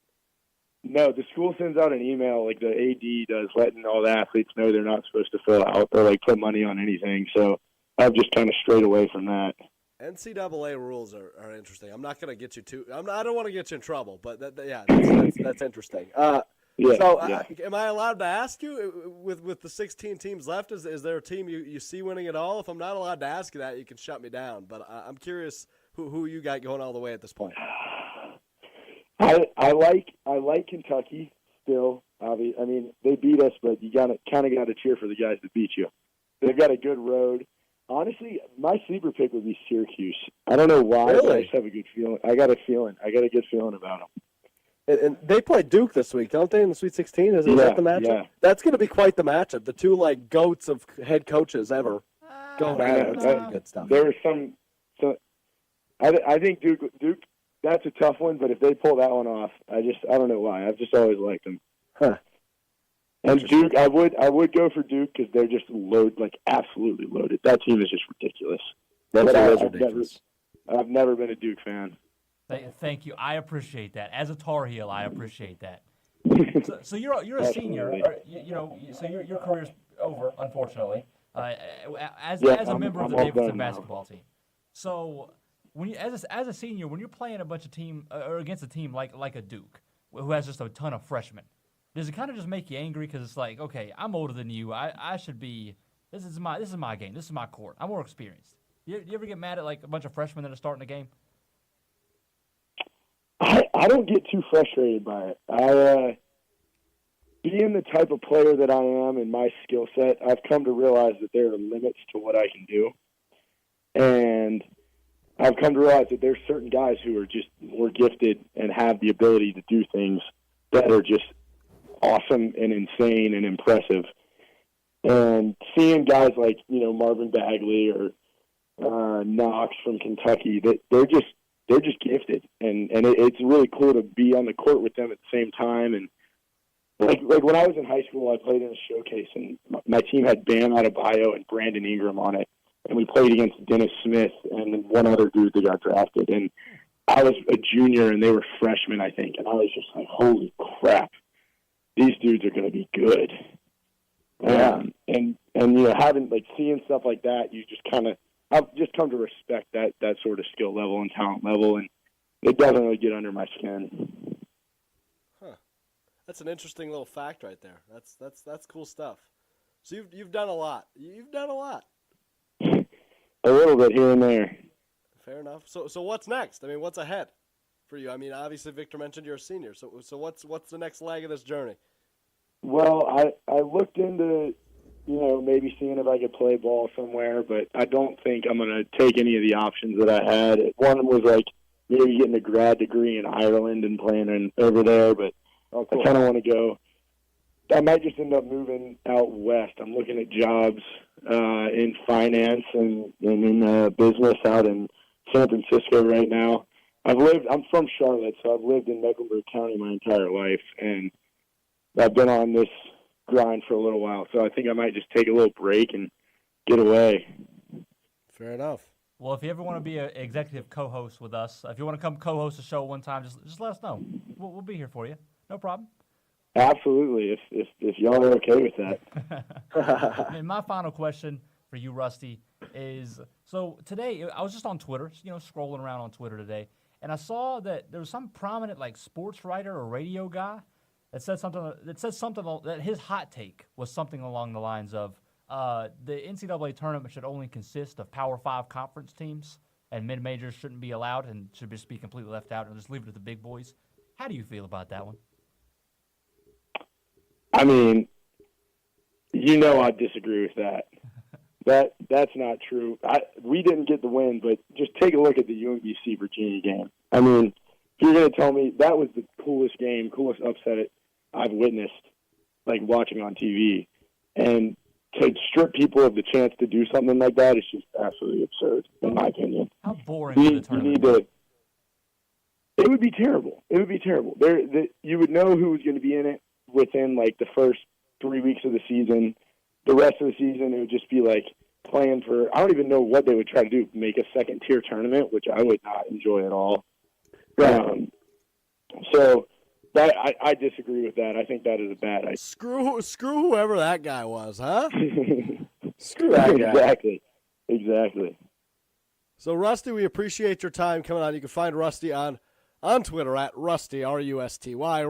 No, the school sends out an email, like the AD does, letting all the athletes know they're not supposed to fill out or like put money on anything. So I've just kind of strayed away from that. NCAA rules are interesting. I'm not going to get you I don't want to get you in trouble, but that's interesting. Am I allowed to ask you, with the 16 teams left, is there a team you see winning it all? If I'm not allowed to ask you that, you can shut me down. But I'm curious who you got going all the way at this point. I like Kentucky still. I mean, they beat us, but you kind of got to cheer for the guys that beat you. They've got a good road. Honestly, my sleeper pick would be Syracuse. I don't know why, really? but I just have a good feeling. I got a good feeling about them. And they play Duke this week, don't they, in the Sweet 16? Is that the matchup? Yeah. That's going to be quite the matchup. The two, goats of head coaches ever going at it. It's gonna be good stuff. There was I think Duke, that's a tough one, but if they pull that one off, I don't know why. I've just always liked them. Huh. And Duke, I would go for Duke because they're just absolutely loaded. That team is just ridiculous. Ridiculous. I've never been a Duke fan. Thank you. I appreciate that. As a Tar Heel, I appreciate that. So you're a senior. So your career's over, unfortunately. As a member of the Davidson basketball team. So when you, as a senior, when you're playing a bunch of team or against a team like a Duke, who has just a ton of freshmen, does it kind of just make you angry because it's like, okay, I'm older than you. I should be. This is my game. This is my court. I'm more experienced. You ever get mad at a bunch of freshmen that are starting the game? I don't get too frustrated by it. Being the type of player that I am and my skill set, I've come to realize that there are limits to what I can do. And I've come to realize that there's certain guys who are just more gifted and have the ability to do things that are just awesome and insane and impressive. And seeing guys like, Marvin Bagley or Knox from Kentucky, they're just gifted, and it's really cool to be on the court with them at the same time. And like when I was in high school, I played in a showcase, and my team had Bam Adebayo and Brandon Ingram on it, and we played against Dennis Smith and one other dude that got drafted. And I was a junior, and they were freshmen, I think, and I was just like, holy crap, these dudes are going to be good. Yeah. And having seeing stuff like that, you just kind of. I've just come to respect that sort of skill level and talent level, and it doesn't really get under my skin. Huh. That's an interesting little fact right there. That's cool stuff. So you've done a lot. You've done a lot. A little bit here and there. Fair enough. So what's next? I mean, what's ahead for you? I mean, obviously Victor mentioned you're a senior. So what's the next leg of this journey? Well, I looked into maybe seeing if I could play ball somewhere, but I don't think I'm going to take any of the options that I had. One was maybe getting a grad degree in Ireland and playing over there, but cool. I kind of want to go. I might just end up moving out west. I'm looking at jobs in finance and in business out in San Francisco right now. I'm from Charlotte, so I've lived in Mecklenburg County my entire life, and I've been on this grind for a little while, so I think I might just take a little break and get away. Fair enough. Well, if you ever want to be an executive co-host with us, if you want to come co-host a show one time, just let us know. We'll be here for you. No problem. Absolutely, if y'all are okay with that. And my final question for you, Rusty, is so today I was just on Twitter, scrolling around on Twitter today, and I saw that there was some prominent sports writer or radio guy that said something that his hot take was something along the lines of the NCAA tournament should only consist of Power 5 conference teams, and mid-majors shouldn't be allowed and should just be completely left out and just leave it to the big boys. How do you feel about that one? I mean, I disagree with that. That's not true. We didn't get the win, but just take a look at the UMBC Virginia game. I mean, if you're going to tell me that was the coolest upset I've witnessed like watching on TV. And to strip people of the chance to do something like that is just absolutely absurd, in my opinion. How boring would the tournament It would be terrible. It would be terrible. You would know who was going to be in it within, like, the first 3 weeks of the season. The rest of the season, it would just be, like, playing for – I don't even know what they would try to do, make a second-tier tournament, which I would not enjoy at all. So that I disagree with that. I think that is a bad idea. Screw whoever that guy was, huh? Screw that guy. Exactly. So, Rusty, we appreciate your time coming on. You can find Rusty on Twitter at Rusty, Rusty, Reigel,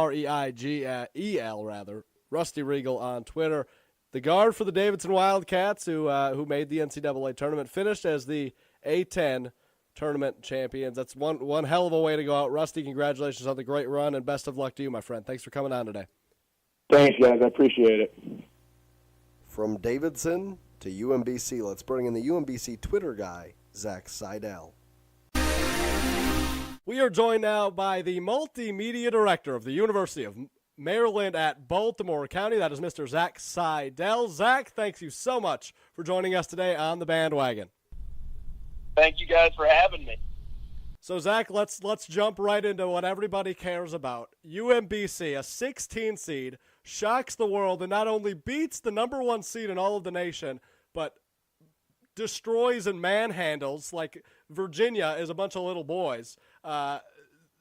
Reigel, rather. Rusty Reigel on Twitter. The guard for the Davidson Wildcats, who made the NCAA tournament, finished as the A10 tournament champions. That's one hell of a way to go out. Rusty, congratulations on the great run, and best of luck to you, my friend. Thanks for coming on today. Thanks, guys. I appreciate it. From Davidson to UMBC, let's bring in the UMBC Twitter guy, Zach Seidel. We are joined now by the multimedia director of the University of Maryland at Baltimore County. That is Mr. Zach Seidel. Zach, thanks you so much for joining us today on the bandwagon. Thank you guys for having me. So, Zach, let's jump right into what everybody cares about. UMBC, a 16 seed, shocks the world and not only beats the number 1 seed in all of the nation, but destroys and manhandles, like Virginia is a bunch of little boys.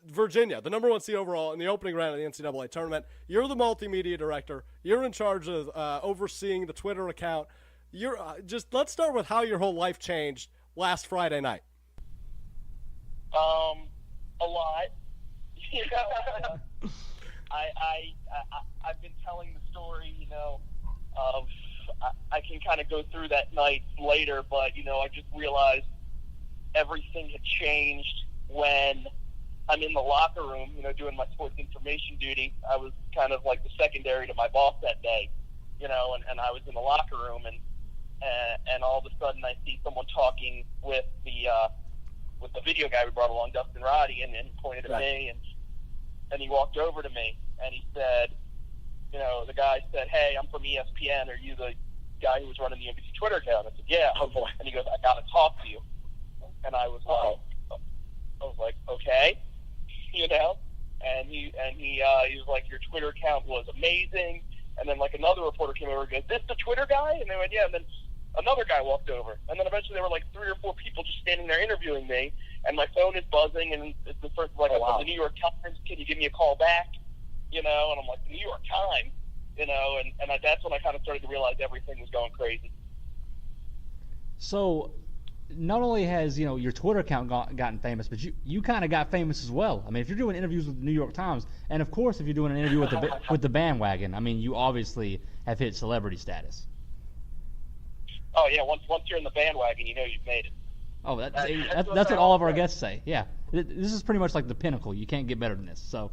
Virginia, the number 1 seed overall in the opening round of the NCAA tournament. You're the multimedia director. You're in charge of overseeing the Twitter account. Let's start with how your whole life changed last Friday night. A lot. I've been telling the story, of I can kind of go through that night later, but I just realized everything had changed when I'm in the locker room, doing my sports information duty. I was kind of like the secondary to my boss that day, and I was in the locker room, and all of a sudden I see someone talking with the video guy we brought along, Dustin Roddy, and he pointed at me, and he walked over to me, and he said, the guy said, "Hey, I'm from ESPN. Are you the guy who was running the NBC Twitter account?" I said, "Yeah." Oh boy. And he goes, "I got to talk to you." And I was like, "Okay," And he was like, "Your Twitter account was amazing." And then like another reporter came over and goes, "This the Twitter guy?" And they went, "Yeah." And then another guy walked over, and then eventually there were like 3 or 4 people just standing there interviewing me, and my phone is buzzing, and it's the first the New York Times, "Can you give me a call back?" And I'm like, "The New York Times," and that's when I kind of started to realize everything was going crazy. So, not only has your Twitter account gotten famous, but you kind of got famous as well. I mean, if you're doing interviews with the New York Times, and of course if you're doing an interview with the bandwagon, I mean, you obviously have hit celebrity status. Oh yeah, once you're in the bandwagon, you've made it. Oh, that's what all of our guests say. Yeah, this is pretty much like the pinnacle. You can't get better than this. So,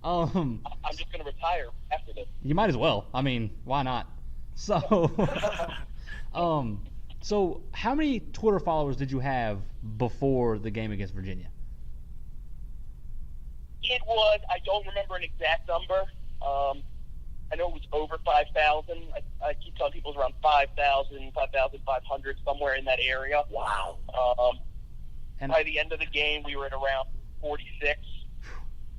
I'm just gonna retire after this. You might as well. I mean, why not? So, so how many Twitter followers did you have before the game against Virginia? It was, I don't remember an exact number. I know it was over 5,000. I keep telling people it was around 5,000, 5,500, somewhere in that area. Wow. And by the end of the game, we were at around 46.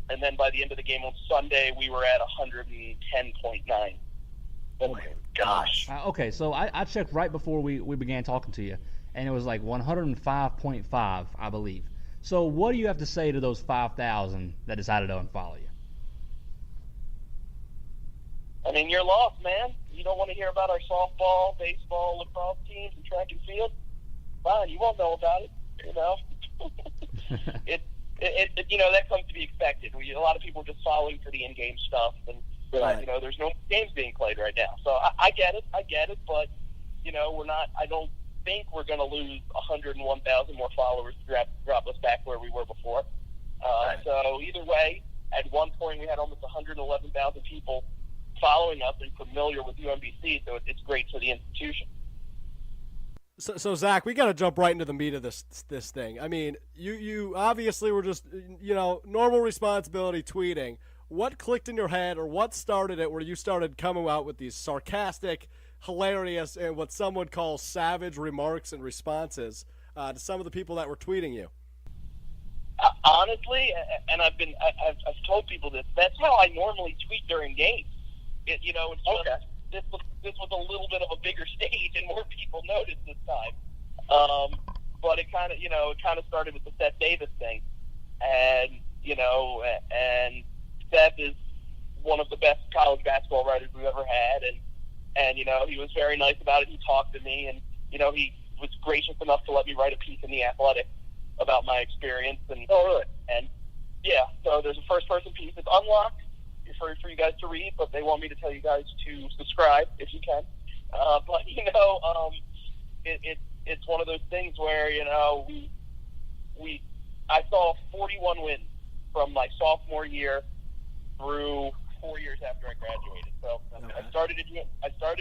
And then by the end of the game on Sunday, we were at 110.9. Oh, my gosh. Okay, so I checked right before we began talking to you, and it was like 105.5, I believe. So what do you have to say to those 5,000 that decided to unfollow you? I mean, you're lost, man. You don't want to hear about our softball, baseball, lacrosse teams, and track and field? Fine, you won't know about it, that comes to be expected. A lot of people are just following for the in-game stuff, and there's no games being played right now. So I get it, but we're not. I don't think we're going to lose 101,000 more followers to drop us back where we were before. So either way, at one point we had almost 111,000 people following us and familiar with UMBC, so it's great for the institution. So Zach, we got to jump right into the meat of this thing. I mean, you obviously were just normal responsibility tweeting. what clicked in your head, or what started it where you started coming out with these sarcastic, hilarious, and what some would call savage remarks and responses to some of the people that were tweeting you? Honestly, and I've told people this. That's how I normally tweet during games. It's just, this was a little bit of a bigger stage, and more people noticed this time. But it kind of started with the Seth Davis thing, and Seth is one of the best college basketball writers we've ever had, and he was very nice about it. He talked to me, and he was gracious enough to let me write a piece in The Athletic about my experience. And so there's a first-person piece. It's unlocked for you guys to read, but they want me to tell you guys to subscribe if you can. It's one of those things where I saw 41 wins from my sophomore year through 4 years after I graduated. So I started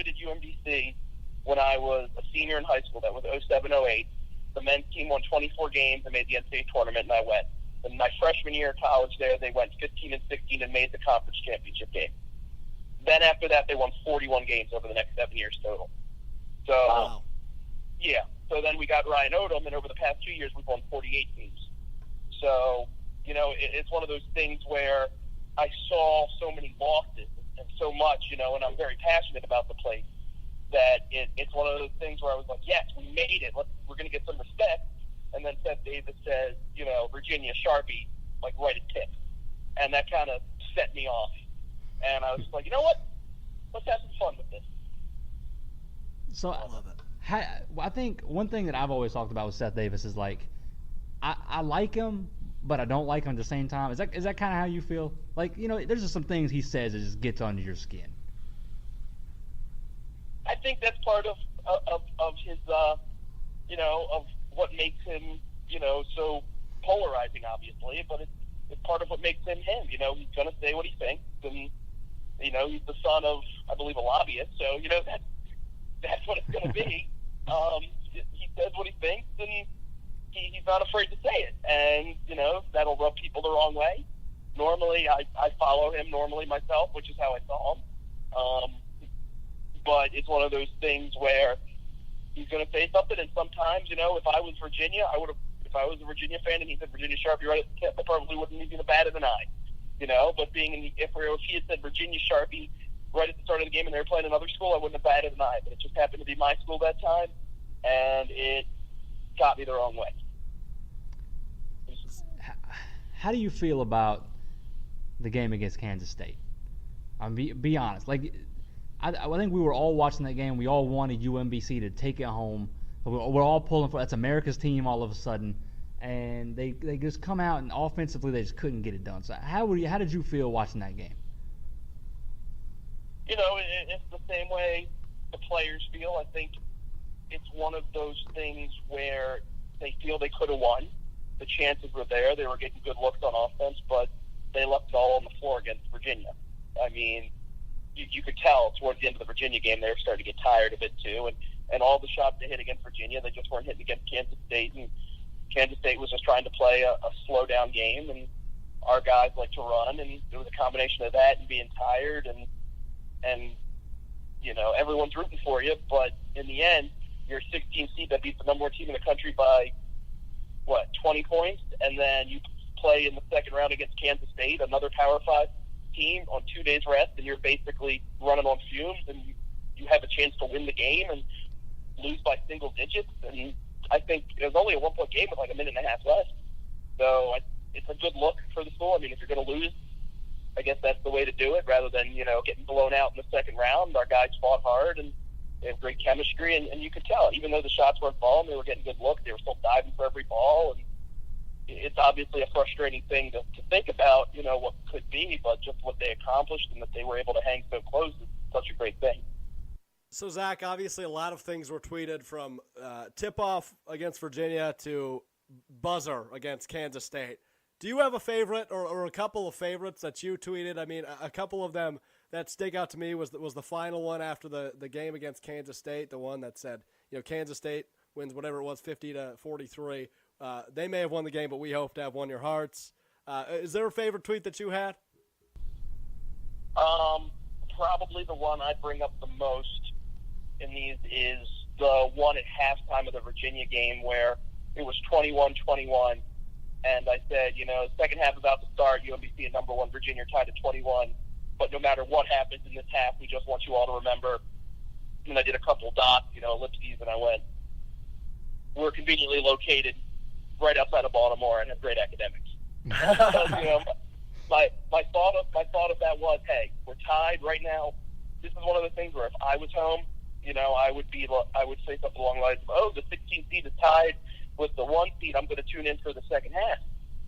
at UMBC when I was a senior in high school. That was 07-08. The men's team won 24 games and made the NCAA tournament, and I went. In my freshman year of college there, they went 15-16 and made the conference championship game. Then after that, they won 41 games over the next 7 years total. So, Wow. Yeah. So then we got Ryan Odom, and over the past 2 years, we've won 48 games. So, it's one of those things where I saw so many losses and so much, and I'm very passionate about the place, that it's one of those things where I was like, yes, we made it. We're going to get some respect. And then Seth Davis says, Virginia Sharpie, write a tip. And that kind of set me off. And I was just like, you know what? Let's have some fun with this. So I love it. I think one thing that I've always talked about with Seth Davis is I like him, but I don't like him at the same time. Is that kind of how you feel? There's just some things he says that just gets under your skin. I think that's part of his, of what makes him, so polarizing, obviously, but it's part of what makes him him. He's going to say what he thinks, and, he's the son of, I believe, a lobbyist, so, that's what it's going to be. He says what he thinks, and he's not afraid to say it, and, that'll rub people the wrong way. Normally, I follow him myself, which is how I saw him. But it's one of those things where he's going to say something, and sometimes, if I was Virginia, if I was a Virginia fan and he said Virginia Sharpie right at the tip, I probably wouldn't even have batted an eye, But if he had said Virginia Sharpie right at the start of the game and they were playing another school, I wouldn't have batted an eye. But it just happened to be my school that time, and it got me the wrong way. How do you feel about the game against Kansas State? Be honest. I think we were all watching that game. We all wanted UMBC to take it home. We're all pulling for that's America's team all of a sudden, and they just come out and offensively they just couldn't get it done. So how did you feel watching that game? It's the same way the players feel. I think it's one of those things where they feel they could have won. The chances were there. They were getting good looks on offense, but they left it all on the floor against Virginia. I mean, you could tell towards the end of the Virginia game they were starting to get tired of it too, and all the shots they hit against Virginia, they just weren't hitting against Kansas State, and Kansas State was just trying to play a slow down game, and our guys like to run, and it was a combination of that and being tired, and everyone's rooting for you, but in the end, you're a 16 seed that beats the number one team in the country by 20 points, and then you play in the second round against Kansas State, another Power 5 team, on 2 days rest, and you're basically running on fumes, and you have a chance to win the game and lose by single digits. And I think it was only a 1-point game with a minute and a half left, so it's a good look for the school. I mean, if you're going to lose, I guess that's the way to do it, rather than getting blown out in the second round. Our guys fought hard, and they have great chemistry, and you could tell, even though the shots weren't falling, they were getting good looks. They were still diving for every ball, and it's obviously a frustrating thing to think about, what could be, but just what they accomplished and that they were able to hang so close is such a great thing. So, Zach, obviously a lot of things were tweeted, from tip-off against Virginia to buzzer against Kansas State. Do you have a favorite or a couple of favorites that you tweeted? I mean, a couple of them that stick out to me was the final one after the game against Kansas State, the one that said, Kansas State wins whatever it was, 50-43. They may have won the game, but we hope to have won your hearts. Is there a favorite tweet that you had? Probably the one I bring up the most in these is the one at halftime of the Virginia game where it was 21-21, and I said, second half about to start, UMBC at number 1, Virginia tied at 21, but no matter what happens in this half, we just want you all to remember. And I did a couple dots, ellipses, and I went, we're conveniently located right outside of Baltimore and have great academics. My thought of that was, hey, we're tied right now. This is one of the things where if I was home, I would say something along the lines of, the 16th seed is tied with the 1 seed. I'm going to tune in for the second half.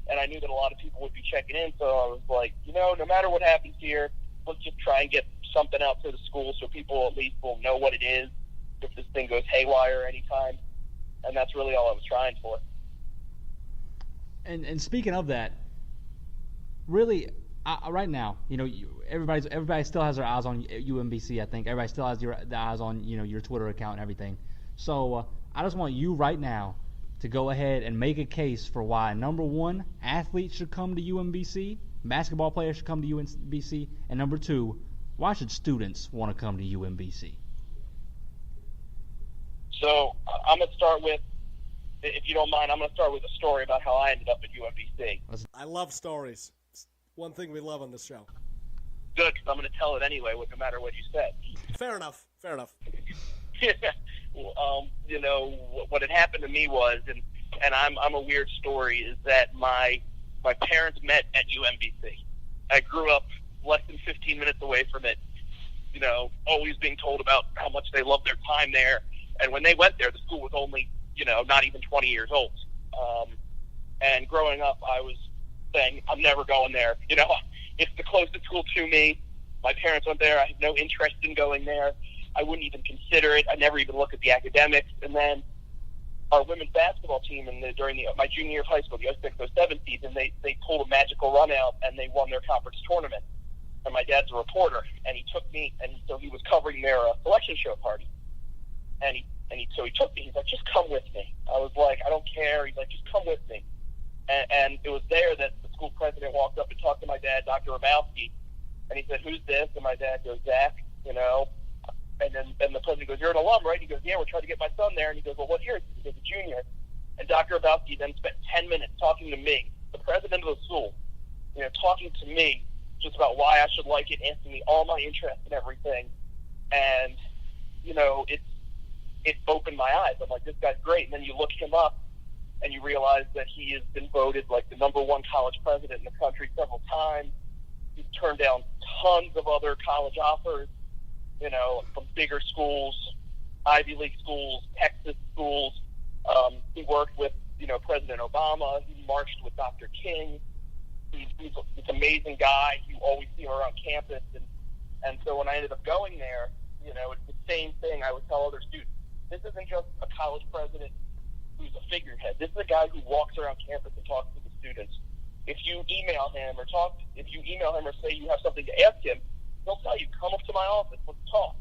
And I knew that a lot of people would be checking in, so I was like, no matter what happens here, let's just try and get something out to the school so people at least will know what it is if this thing goes haywire anytime. And that's really all I was trying for. And speaking of that, really, right now, everybody still has their eyes on UMBC. I think everybody still has their eyes on your Twitter account and everything. So I just want you right now to go ahead and make a case for why, number 1, athletes should come to UMBC, basketball players should come to UMBC, and number 2, why should students want to come to UMBC? So I'm going to start with, if you don't mind, I'm going to start with a story about how I ended up at UMBC. I love stories. It's one thing we love on this show. Good, because I'm going to tell it anyway, no matter what you said. Fair enough. What had happened to me was, and I'm a weird story, is that my parents met at UMBC. I grew up less than 15 minutes away from it, always being told about how much they loved their time there. And when they went there, the school was only, not even 20 years old. And growing up, I was saying, I'm never going there. It's the closest school to me. My parents went there. I had no interest in going there. I wouldn't even consider it. I never even look at the academics. And then our women's basketball team during my junior year of high school, the 06-07 season, they pulled a magical run out and they won their conference tournament. And my dad's a reporter, and he took me, and so he was covering their selection show party. So he took me. He's like, just come with me. I was like, I don't care. He's like, just come with me. And it was there that the school president walked up and talked to my dad, Dr. Rabowski, and he said, who's this? And my dad goes, Zach, And then the president goes, you're an alum, right? He goes, yeah, we're trying to get my son there. And he goes, well, what year? He goes, a junior. And Dr. Rabowski then spent 10 minutes talking to me, the president of the school, talking to me just about why I should like it, asking me all my interests and everything. And, it opened my eyes. I'm like, this guy's great. And then you look him up and you realize that he has been voted like the number 1 college president in the country several times. He's turned down tons of other college offers, from bigger schools, Ivy League schools, Texas schools. He worked with, President Obama. He marched with Dr. King. He's this amazing guy. You always see him around campus. And so when I ended up going there, it's the same thing I would tell other students. This isn't just a college president who's a figurehead. This is a guy who walks around campus and talks to the students. If you email him or say you have something to ask him, he'll tell you, come up to my office, let's talk.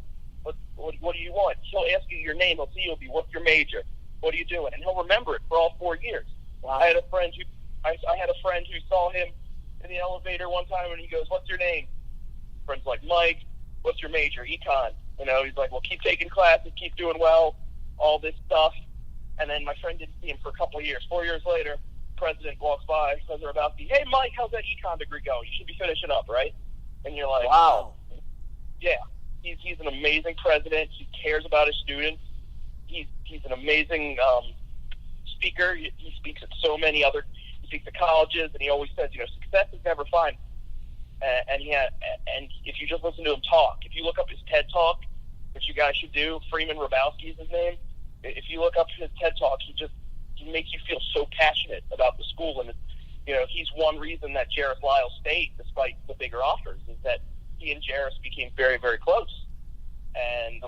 What do you want? He'll ask you your name, he'll see you'll be, what's your major? What are you doing? And he'll remember it for all 4 years. Wow. I had a friend who saw him in the elevator one time and he goes, what's your name? Friend's like, Mike. What's your major? Econ. He's like, well, keep taking classes, keep doing well, all this stuff. And then my friend didn't see him for a couple of years. 4 years later, president walks by, says they're about to be, hey, Mike, how's that econ degree going? You should be finishing up, right? And you're like, wow. Yeah. He's an amazing president. He cares about his students. He's an amazing speaker. He speaks at he speaks at colleges, and he always says, success is never fine. And if you just listen to him talk, if you look up his TED Talk, which you guys should do, Freeman Rabowski is his name. If you look up his TED Talk, he makes you feel so passionate about the school. And, he's one reason that Jarris Lyle stayed despite the bigger offers, is that he and Jarris became very, very close. And,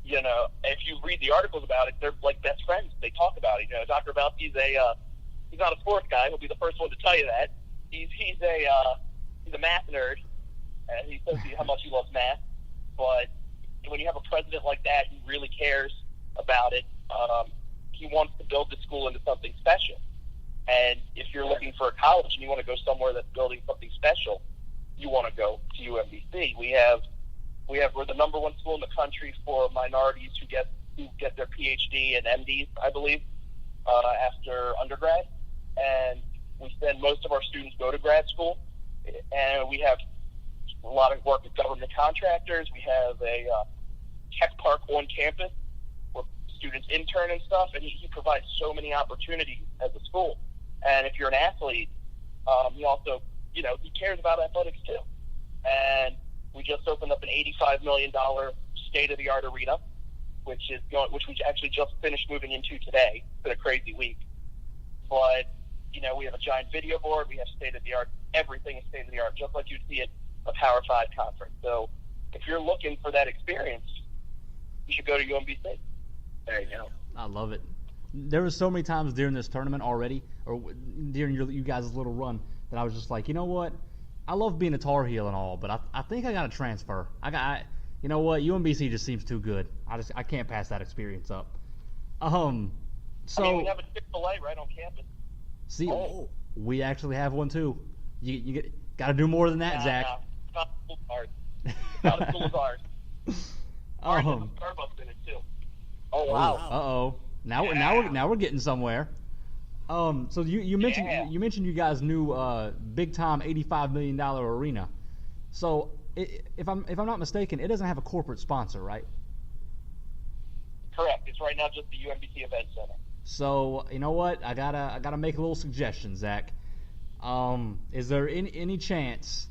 if you read the articles about it, they're like best friends. They talk about it. Dr. Rabowski's he's not a sports guy. He'll be the first one to tell you that. He's a math nerd, and he says how much he loves math. But when you have a president like that who really cares about it, he wants to build the school into something special. And if you're looking for a college and you want to go somewhere that's building something special, you want to go to UMBC. We're the number one school in the country for minorities who get their PhD and MDs, I believe, after undergrad, and we send most of our students go to grad school, and we have a lot of work with government contractors. We have a tech park on campus where students intern and stuff, and he provides so many opportunities as a school. And if you're an athlete, he also, he cares about athletics too. And we just opened up an $85 million state-of-the-art arena, which we actually just finished moving into today. It's been a crazy week. But, we have a giant video board. We have state-of-the-art. Everything is state-of-the-art, just like you'd see at a Power 5 conference. So if you're looking for that experience, you should go to UMBC. There you go. I love it. There were so many times during this tournament already, or during you guys' little run, that I was just like, you know what? I love being a Tar Heel and all, but I think I got to transfer. You know what? UMBC just seems too good. I can't pass that experience up. So we have a Chick-fil-A right on campus. See, we actually have one too. You got to do more than that, Zach. No, not as cool as ours. Ours has a Starbucks in it too. Oh wow. Uh-oh. Now we're getting somewhere. So you mentioned you guys' new big time $85 million arena. So if I'm not mistaken, it doesn't have a corporate sponsor, right? Correct. It's right now just the UMBC Event Center. So you know what? I gotta make a little suggestion, Zach. Is there any chance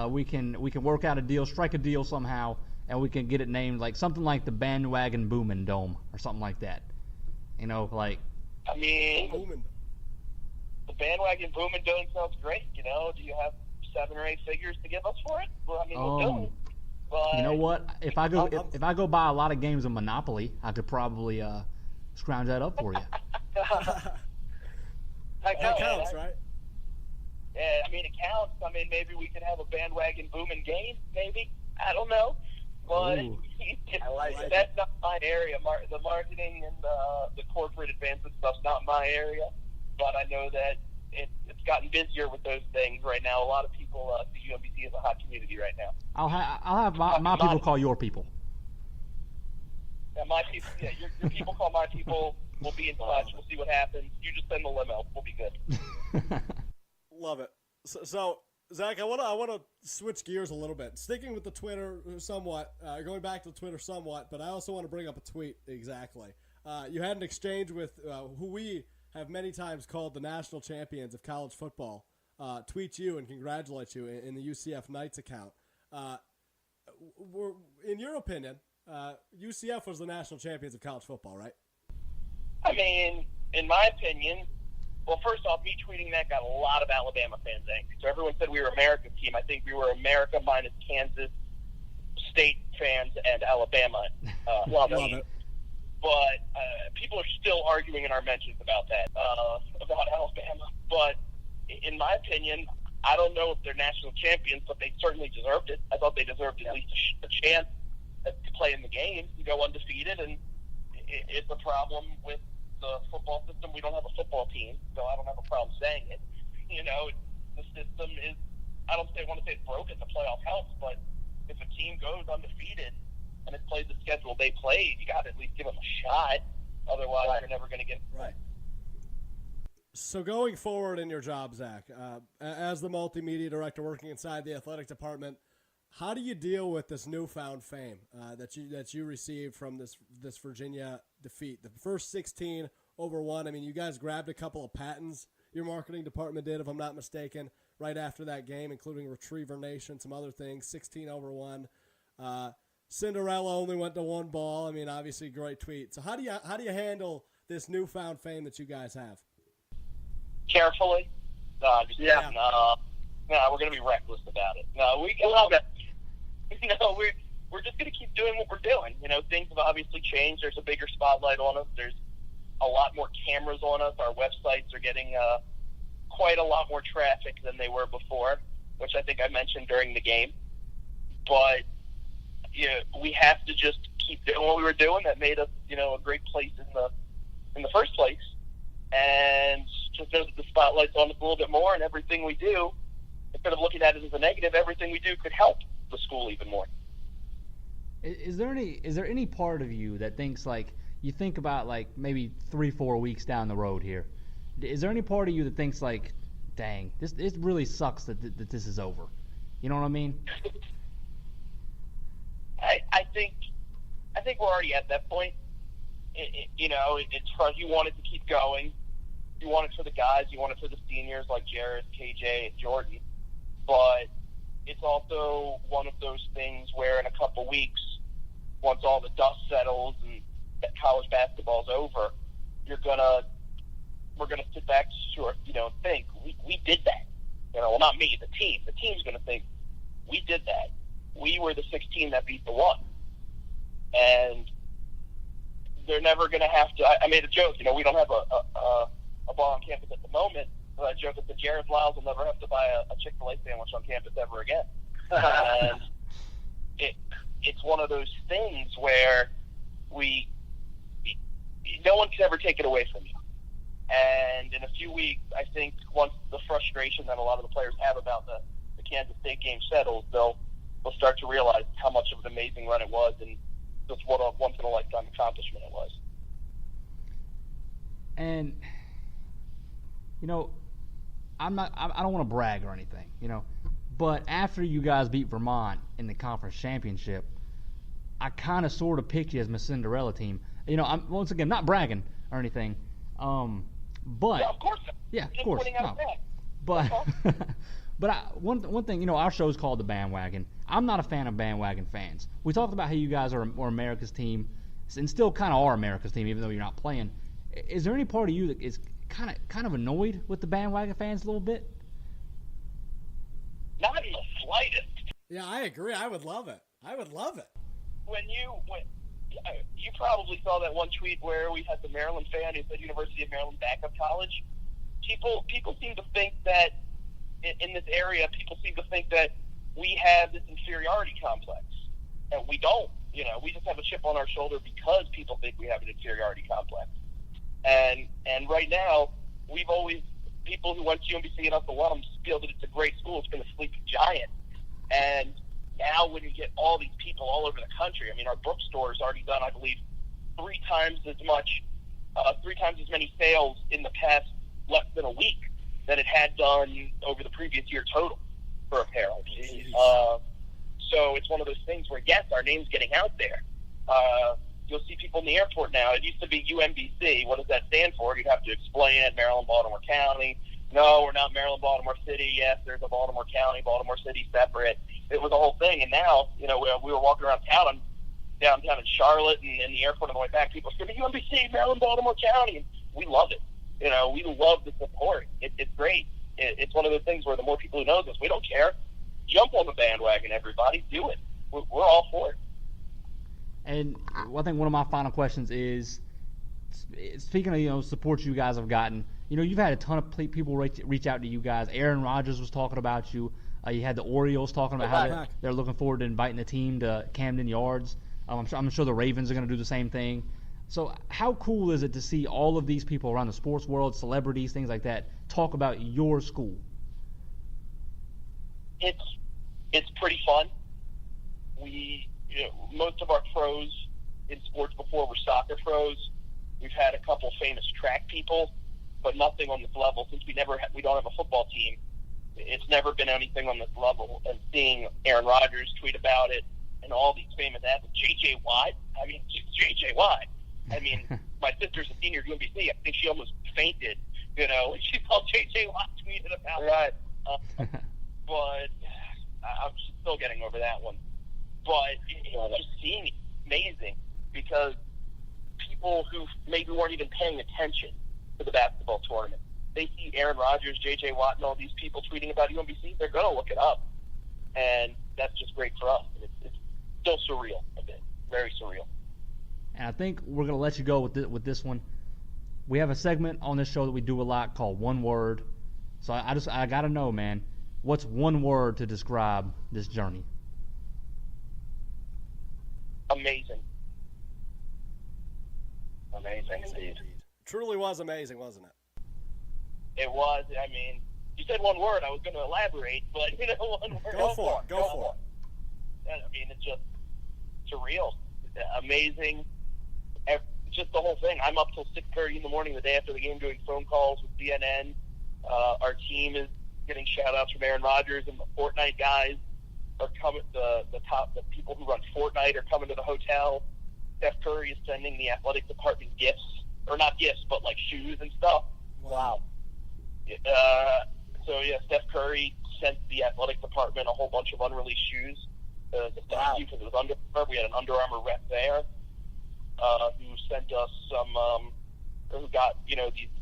we can work out a deal, strike a deal somehow, and we can get it named like something like the Bandwagon Boomin' Dome or something like that? The Bandwagon Boomin' Dome sounds great. Do you have 7 or 8 figures to give us for it? Well, we'll do it. But you know what? If I go buy a lot of games of Monopoly, I could probably scrounge that up for you. That counts, right? Yeah, it counts. Maybe we could have a Bandwagon Boomin' game, maybe. I don't know. But that's not my area. The marketing and the corporate advancement stuff's not my area. But I know that it's gotten busier with those things right now. A lot of people see UMBC as a hot community right now. I'll have my people call your people. Yeah, my people. Yeah, your people call my people. We'll be in touch. We'll see what happens. You just send the limo. We'll be good. Love it. So Zach, I want to switch gears a little bit. Sticking with the Twitter somewhat, going back to Twitter somewhat, but I also want to bring up a tweet exactly. You had an exchange with who we have many times called the national champions of college football. Tweet you and congratulate you in the UCF Knights account. In your opinion, UCF was the national champions of college football, right? In my opinion, well, first off, me tweeting that got a lot of Alabama fans angry. So everyone said we were America's team. I think we were America minus Kansas State fans and Alabama. Love it. But people are still arguing in our mentions about that, about Alabama. But in my opinion, I don't know if they're national champions, but they certainly deserved it. I thought they deserved at least a chance to play in the game, to go undefeated. And it's a problem with the football system. We don't have a football team, so I don't have a problem saying it. The system is, I don't want to say it's broken, the playoff helps, but if a team goes undefeated and it plays the schedule they played, you got to at least give them a shot. Otherwise, you're never going to get right. So going forward in your job, Zach, as the multimedia director working inside the athletic department, how do you deal with this newfound fame that you received from this Virginia defeat? The first 16 over 1. You guys grabbed a couple of patents. Your marketing department did, if I'm not mistaken, right after that game, including Retriever Nation, some other things. 16 over 1. Cinderella only went to 1 ball. Obviously, great tweet. So how do you handle this newfound fame that you guys have? Carefully. No, we're going to be reckless about it. No, we love it. We're just going to keep doing what we're doing. Things have obviously changed. There's a bigger spotlight on us. There's a lot more cameras on us. Our websites are getting quite a lot more traffic than they were before, which I think I mentioned during the game. But we have to just keep doing what we were doing. That made us, a great place in the first place. And just know that the spotlight's on us a little bit more, and everything we do instead of looking at it as a negative, everything we do could help the school even more. Is there any part of you that thinks, like, you think about, like, maybe 3-4 weeks down the road here? Is there any part of you that thinks, like, dang, it really sucks that this is over? You know what I mean? I think we're already at that point. It's fun. You want it to keep going. You want it for the guys. You want it for the seniors like Jared, KJ, and Jordan. But it's also one of those things where in a couple weeks, once all the dust settles and that college basketball's over, we're gonna sit back, and think we did that. Well, not me, the team. The team's gonna think we did that. We were the 16 that beat the 1, and they're never gonna have to. I made a joke. We don't have a bar on campus at the moment. But I joke that the Jared Lyles will never have to buy a Chick-fil-A sandwich on campus ever again. And it's one of those things where no one can ever take it away from you. And in a few weeks, I think once the frustration that a lot of the players have about the Kansas State game settles, they'll start to realize how much of an amazing run it was and just what a once-in-a-lifetime accomplishment it was. And, I don't want to brag or anything, but after you guys beat Vermont in the conference championship, I kind of sort of picked you as my Cinderella team. I'm, once again, not bragging or anything, but yeah, of course. Yeah, of course. No. But one thing, our show's called The Bandwagon. I'm not a fan of bandwagon fans. We talked about how you guys are America's team, and still kind of are America's team, even though you're not playing. Is there any part of you that is kind of annoyed with the bandwagon fans a little bit? Not in the slightest. Yeah, I agree. I would love it. When you probably saw that one tweet where we had the Maryland fan who said University of Maryland backup college. People seem to think that in this area, people seem to think that we have this inferiority complex, and we don't. We just have a chip on our shoulder because people think we have an inferiority complex. And right now, people who went to UMBC and us alums feel that it's a great school. It's been a sleeping giant. And now when you get all these people all over the country, our bookstore's already done, I believe, 3 times as many sales in the past less than a week than it had done over the previous year total for apparel. So it's one of those things where, yes, our name's getting out there. You'll see people in the airport now. It used to be UMBC. What does that stand for? You'd have to explain it. Maryland, Baltimore County. No, we're not Maryland, Baltimore City. Yes, there's a Baltimore County, Baltimore City separate. It was a whole thing. And now, we were walking around town, downtown in Charlotte and in the airport on the way back. People screaming, UMBC, Maryland, Baltimore County. And we love it. We love the support. It's great. It's one of those things where the more people who know this, we don't care. Jump on the bandwagon, everybody. Do it. We're all for it. And I think one of my final questions is, speaking of support you guys have gotten, you've had a ton of people reach out to you guys. Aaron Rodgers was talking about you. You had the Orioles talking about how they're looking forward to inviting the team to Camden Yards. I'm sure the Ravens are going to do the same thing. So how cool is it to see all of these people around the sports world, celebrities, things like that, talk about your school? It's pretty fun. Most of our pros in sports before were soccer pros. We've had a couple famous track people, but nothing on this level. Since we don't have a football team, it's never been anything on this level. And seeing Aaron Rodgers tweet about it and all these famous athletes, J.J. Watt. J.J. Watt. My sister's a senior at UMBC. I think she almost fainted, when she saw J.J. Watt tweeted about it. Right. But I'm still getting over that one. But just seeing it, amazing, because people who maybe weren't even paying attention to the basketball tournament, they see Aaron Rodgers, J.J. Watt, and all these people tweeting about UMBC, they're going to look it up. And that's just great for us. It's still surreal a bit, very surreal. And I think we're going to let you go with this one. We have a segment on this show that we do a lot called One Word. So I got to know, man, what's one word to describe this journey? Amazing. Amazing indeed. Truly was amazing, wasn't it? It was. you said one word. I was going to elaborate, but one word. Go for it. And, I mean, it's just surreal, amazing. Just the whole thing. I'm up till 6:30 in the morning the day after the game doing phone calls with CNN. Our team is getting shout-outs from Aaron Rodgers, and the Fortnite guys are coming. The people who run Fortnite are coming to the hotel. Steph Curry is sending the athletic department gifts, or not gifts, but like shoes and stuff. Wow. So yeah, Steph Curry sent the athletic department a whole bunch of unreleased shoes. The thank you, because it was Under Armour. We had an Under Armour rep there who sent us some. Who got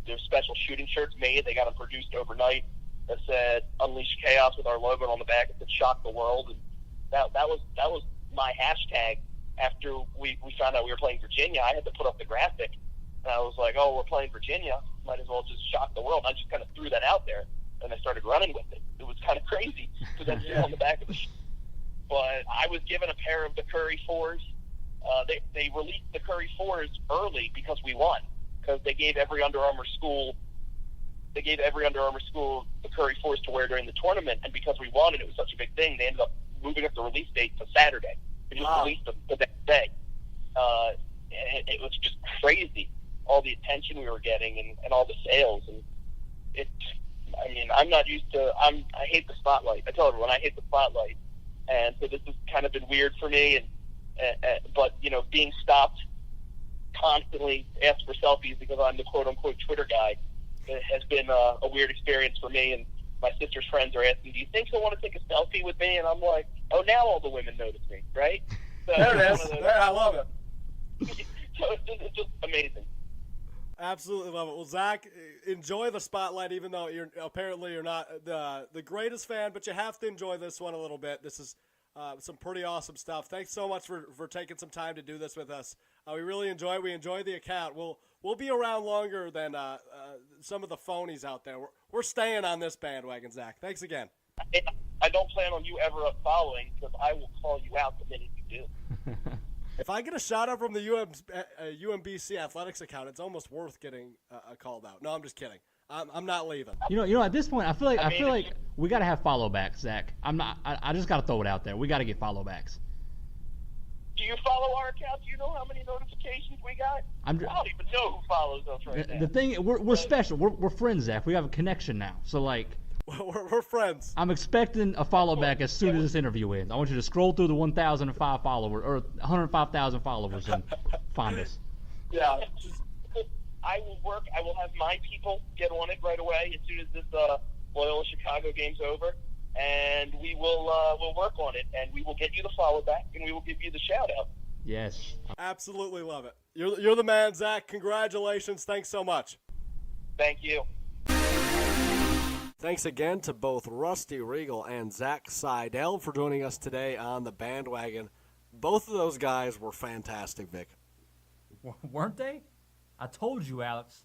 their special shooting shirts made. They got them produced overnight. That said "Unleash Chaos" with our logo on the back. It said "Shock the World," and that was my hashtag. After we found out we were playing Virginia, I had to put up the graphic, and I was like, "Oh, we're playing Virginia. Might as well just shock the world." And I just kind of threw that out there, and I started running with it. It was kind of crazy because that's still on the back of the shirt. But I was given a pair of the Curry 4s. They released the Curry 4s early because we won. Because they gave every Under Armour school the Curry 4s to wear during the tournament, and because we won and it was such a big thing, they ended up moving up the release date to Saturday. They just released them the next day. It was just crazy, all the attention we were getting and all the sales, and I'm not used to. I hate the spotlight. I tell everyone I hate the spotlight, and so this has kind of been weird for me. But being stopped constantly asked for selfies because I'm the quote-unquote Twitter guy. It has been a weird experience for me, and my sister's friends are asking, "Do you think she'll want to take a selfie with me?" And I'm like, "Oh, now all the women notice me, right?" So there it is. I love it. So it's just amazing. Absolutely love it. Well, Zach, enjoy the spotlight, even though you're not the greatest fan, but you have to enjoy this one a little bit. This is some pretty awesome stuff. Thanks so much for taking some time to do this with us. We really enjoy it. We enjoy the account. We'll be around longer than some of the phonies out there. We're staying on this bandwagon, Zach. Thanks again. I don't plan on you ever following, because I will call you out the minute you do. If I get a shout out from the UMBC athletics account, it's almost worth getting a called out. No, I'm just kidding. I'm not leaving. At this point, I feel like we got to have follow backs, Zach. I just got to throw it out there. We got to get follow backs. Do you follow our account? Do you know how many notifications we got? I don't even know who follows us right now. The thing, we're special. We're friends, Zach. We have a connection now. So we're friends. I'm expecting a follow back as soon as this interview ends. I want you to scroll through the 1,005 followers or 105,000 followers and find us. Yeah. I will work. I will have my people get on it right away as soon as this Loyola Chicago game's over, and we will we'll work on it, and we will get you the follow back, and we will give you the shout out. Yes. Absolutely love it. You're the man, Zach. Congratulations. Thanks so much. Thank you. Thanks again to both Rusty Reigel and Zach Seidel for joining us today on the bandwagon. Both of those guys were fantastic, Vic. Weren't they? I told you, Alex.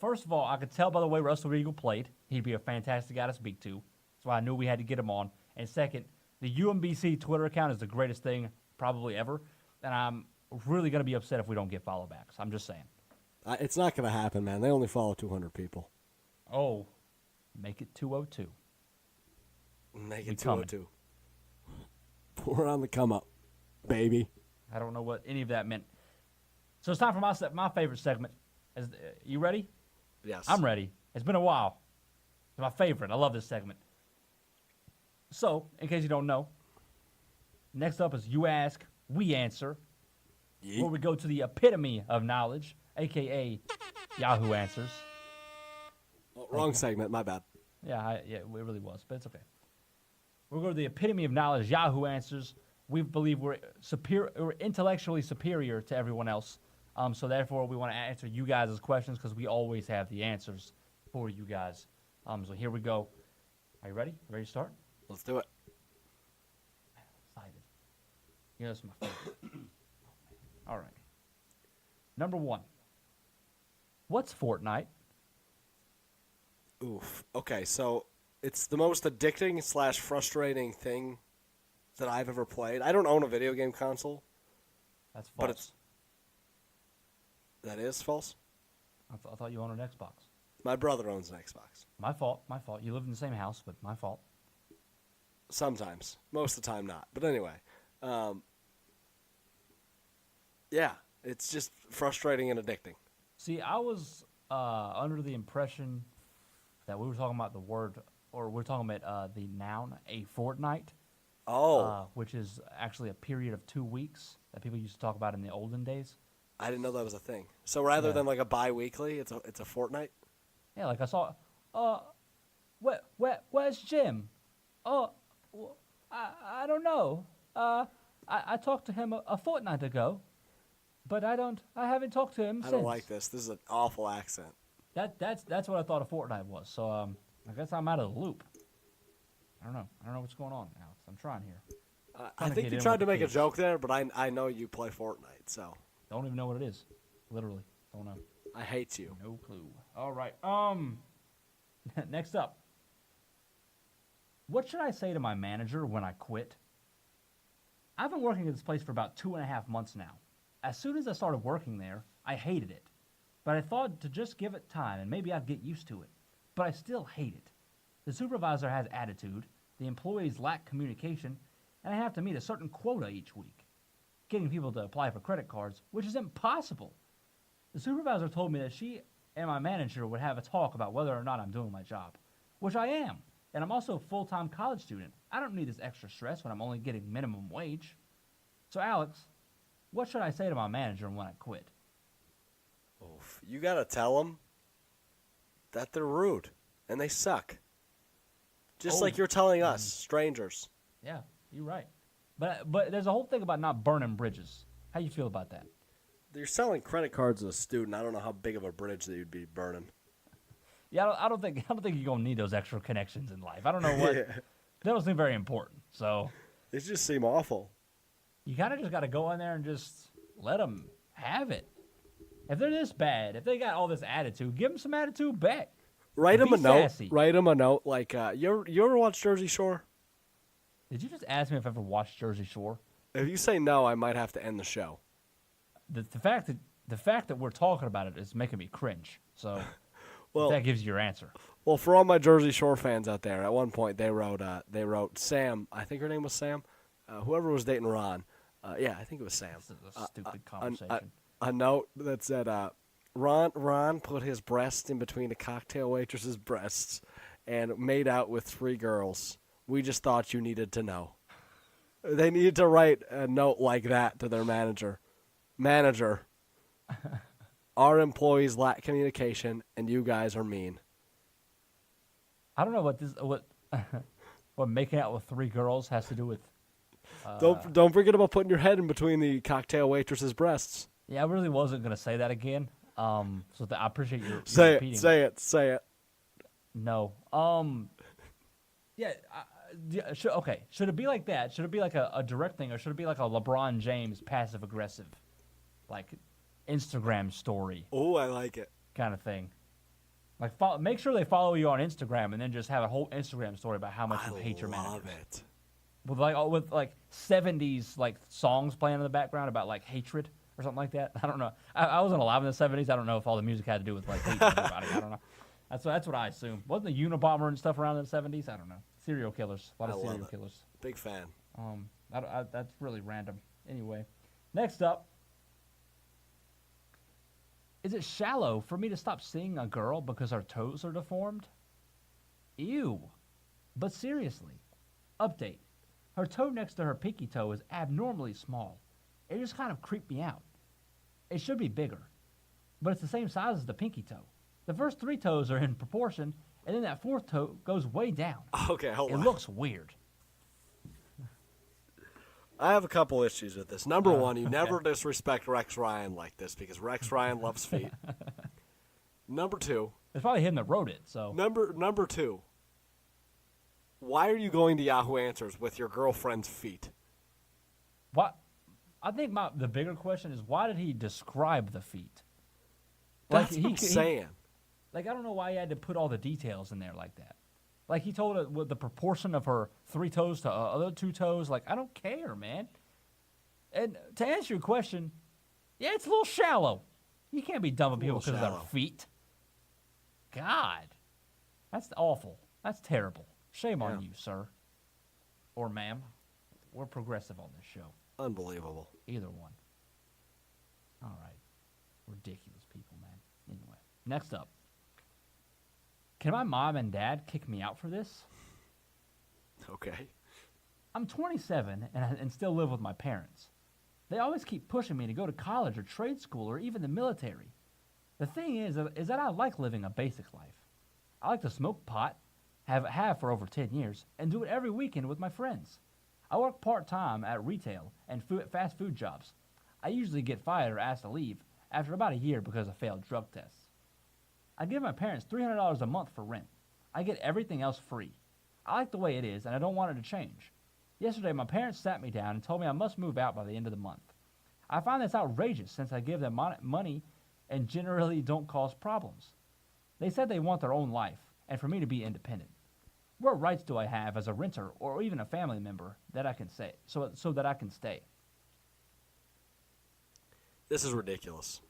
First of all, I could tell by the way Russell Reigel played, he'd be a fantastic guy to speak to. So I knew we had to get him on. And second, the UMBC Twitter account is the greatest thing probably ever. And I'm really going to be upset if we don't get follow backs. I'm just saying. It's not going to happen, man. They only follow 200 people. Oh, make it 202. Make it 202. We're on the come up, baby. I don't know what any of that meant. So it's time for my favorite segment. You ready? Yes. I'm ready. It's been a while. It's my favorite. I love this segment. So, in case you don't know, next up is You Ask, We Answer, where we go to the epitome of knowledge, a.k.a. Yahoo Answers. Wrong segment. My bad. Yeah, it really was, but it's okay. We'll go to the epitome of knowledge, Yahoo Answers. We believe we're intellectually superior to everyone else. So therefore, we want to answer you guys' questions because we always have the answers for you guys. So here we go. Are you ready? Ready to start? Let's do it. I'm excited. This is my favorite. All right. Number 1. What's Fortnite? Oof. Okay, so it's the most addicting / frustrating thing that I've ever played. I don't own a video game console. That's false. That is false? I thought you owned an Xbox. My brother owns an Xbox. My fault. My fault. You live in the same house, but my fault. Sometimes. Most of the time not. But anyway. Yeah, it's just frustrating and addicting. See, I was under the impression that we were talking about the word, or we're talking about the noun, a fortnight. Which is actually a period of 2 weeks that people used to talk about in the olden days. I didn't know that was a thing. So rather than like a bi-weekly, it's a fortnight? Yeah, like I saw, where's Jim? Oh, I don't know. I talked to him a fortnight ago, but I haven't talked to him since. I don't like this. This is an awful accent. That's what I thought a fortnight was. So I guess I'm out of the loop. I don't know what's going on, Alex. I'm trying here. I think you tried to make a joke there, but I know you play Fortnite, so. Don't even know what it is. Literally, don't know. I hate you. No clue. All right. Next up. What should I say to my manager when I quit? I've been working at this place for about 2.5 months now. As soon as I started working there, I hated it. But I thought to just give it time and maybe I'd get used to it. But I still hate it. The supervisor has attitude, the employees lack communication, and I have to meet a certain quota each week. Getting people to apply for credit cards, which is impossible. The supervisor told me that she and my manager would have a talk about whether or not I'm doing my job, which I am. And I'm also a full-time college student. I don't need this extra stress when I'm only getting minimum wage. So, Alex, what should I say to my manager when I quit? Oof. You got to tell them that they're rude and they suck. Just like you're telling us, strangers. Yeah, you're right. But there's a whole thing about not burning bridges. How you feel about that? You're selling credit cards as a student. I don't know how big of a bridge that you'd be burning. Yeah, I don't think you're gonna need those extra connections in life. I don't know what. That don't seem very important. So they just seem awful. You kind of just got to go in there and just let them have it. If they're this bad, if they got all this attitude, give them some attitude back. Write them a note. Sassy. Write them a note. Like you ever watch Jersey Shore? Did you just ask me if I ever watched Jersey Shore? If you say no, I might have to end the show. The fact that we're talking about it is making me cringe. So well, that gives you your answer. Well, for all my Jersey Shore fans out there, at one point they wrote Sam. I think her name was Sam. Whoever was dating Ron. Yeah, I think it was Sam. This is a stupid conversation. A note that said, Ron put his breast in between a cocktail waitress's breasts and made out with 3 girls. We just thought you needed to know. They needed to write a note like that to their manager. Manager, our employees lack communication, and you guys are mean. I don't know what making out with 3 girls has to do with. Don't forget about putting your head in between the cocktail waitress's breasts. Yeah, I really wasn't gonna say that again. I appreciate your repeating. Say it. No. Yeah. Okay. Should it be like that? Should it be like a direct thing, or should it be like a LeBron James passive aggressive, like Instagram story? Oh, I like it. Kind of thing. Like make sure they follow you on Instagram, and then just have a whole Instagram story about how much you hate your manager. I love it. With 70s like songs playing in the background about like hatred or something like that. I don't know. I wasn't alive in the 70s. I don't know if all the music had to do with like hating everybody. I don't know. That's what I assume. Wasn't the Unabomber and stuff around in the 70s? I don't know. Serial killers. A lot of serial killers. Big fan. That's really random. Anyway, next up. Is it shallow for me to stop seeing a girl because her toes are deformed? Ew. But seriously. Update. Her toe next to her pinky toe is abnormally small. It just kind of creeped me out. It should be bigger. But it's the same size as the pinky toe. The first 3 toes are in proportion, and then that 4th toe goes way down. Okay, hold on. It looks weird. I have a couple issues with this. Number one, you never disrespect Rex Ryan like this because Rex Ryan loves feet. Number 2. It's probably him that wrote it. So Number 2. Why are you going to Yahoo Answers with your girlfriend's feet? What? I think the bigger question is, why did he describe the feet? That's what I'm saying. I don't know why he had to put all the details in there like that. Like, he told her the proportion of her 3 toes to other 2 toes. Like, I don't care, man. And to answer your question, yeah, it's a little shallow. You can't be dumb with people because of their feet. God. That's awful. That's terrible. Shame on Yeah. you, sir. Or ma'am. We're progressive on this show. Unbelievable. Either one. All right. Ridiculous people, man. Anyway, next up. Can my mom and dad kick me out for this? Okay. I'm 27 and still live with my parents. They always keep pushing me to go to college or trade school or even the military. The thing is that I like living a basic life. I like to smoke pot, have for over 10 years, and do it every weekend with my friends. I work part-time at retail and fast food jobs. I usually get fired or asked to leave after about a year because of failed drug tests. I give my parents $300 a month for rent. I get everything else free. I like the way it is, and I don't want it to change. Yesterday, my parents sat me down and told me I must move out by the end of the month. I find this outrageous since I give them money and generally don't cause problems. They said they want their own life and for me to be independent. What rights do I have as a renter or even a family member that I can say so that I can stay? This is ridiculous.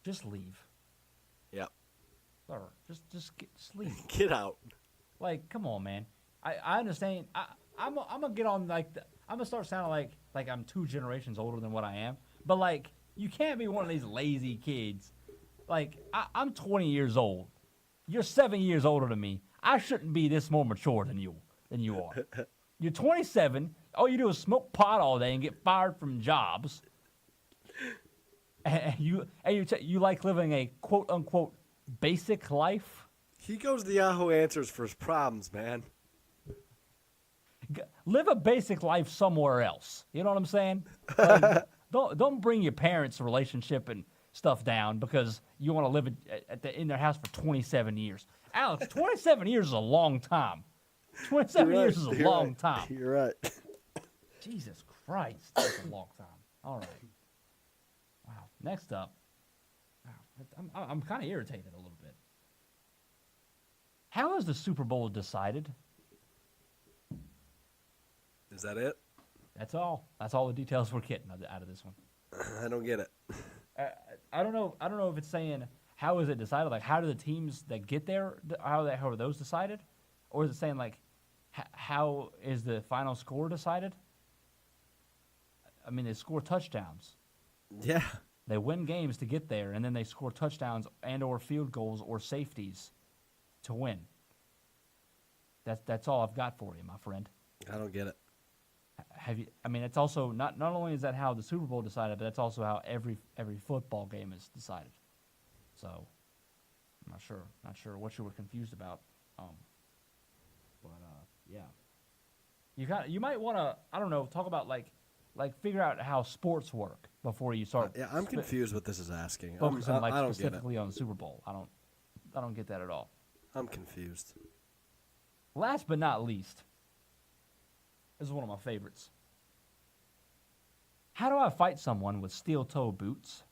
Just leave. Yep. Sir, just leave. Get out. Like, come on, man. I understand. I'm gonna get on I'm gonna start sounding like I'm 2 generations older than what I am. But like, you can't be one of these lazy kids. Like, I'm 20 years old. You're 7 years older than me. I shouldn't be this more mature than you are. You're 27. All you do is smoke pot all day and get fired from jobs. And you like living a quote unquote basic life. He goes to Yahoo Answers for his problems, man. Live a basic life somewhere else. You know what I'm saying? Like, don't bring your parents' relationship and stuff down because you want to live in their house for 27 years. Alex, 27 years is a long time. 27 years is a long time. You're right. Jesus Christ, that's a long time. All right. Wow. Next up. Wow, I'm kind of irritated a little bit. How is the Super Bowl decided? Is that it? That's all. That's all the details we're getting out of this one. I don't get it. I don't know. I don't know if it's saying how is it decided. Like, how do the teams that get there? How are those decided? Or is it saying like how is the final score decided? I mean, they score touchdowns. Yeah. They win games to get there, and then they score touchdowns and/or field goals or safeties to win. That's all I've got for you, my friend. I don't get it. Have you? I mean, it's also not only is that how the Super Bowl decided, but that's also how every football game is decided. So, I'm not sure what you were confused about. Yeah, you might want to I don't know talk about like figure out how sports work before you start. Yeah, I'm confused what this is asking. Focusing I don't specifically get it. on the Super Bowl. I don't get that at all. I'm confused. Last but not least, this is one of my favorites. How do I fight someone with steel-toe boots?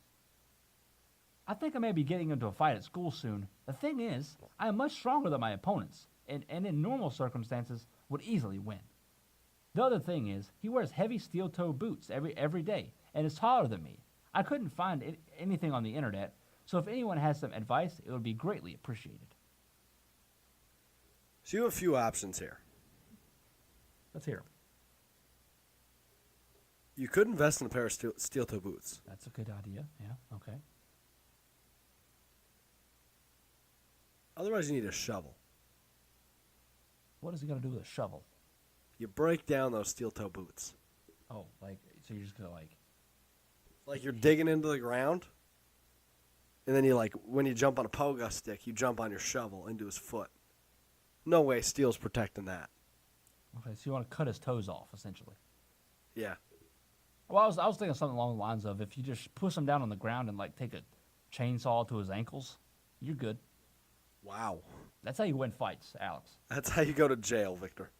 I think I may be getting into a fight at school soon. The thing is, I am much stronger than my opponents, and in normal circumstances would easily win. The other thing is, he wears heavy steel-toe boots every day, and is taller than me. I couldn't find anything on the internet, so if anyone has some advice, it would be greatly appreciated. So you have a few options here. Let's hear 'em. You could invest in a pair of steel-toe boots. That's a good idea. Yeah, okay. Otherwise, you need a shovel. What is he going to do with a shovel? You break down those steel-toe boots. Oh, so you're just going to Like you're digging into the ground, and then when you jump on a pogo stick, you jump on your shovel into his foot. No way steel's protecting that. Okay, so you want to cut his toes off, essentially. Yeah. Well, I was thinking something along the lines of if you just push him down on the ground and take a chainsaw to his ankles, you're good. Wow. That's how you win fights, Alex. That's how you go to jail, Victor.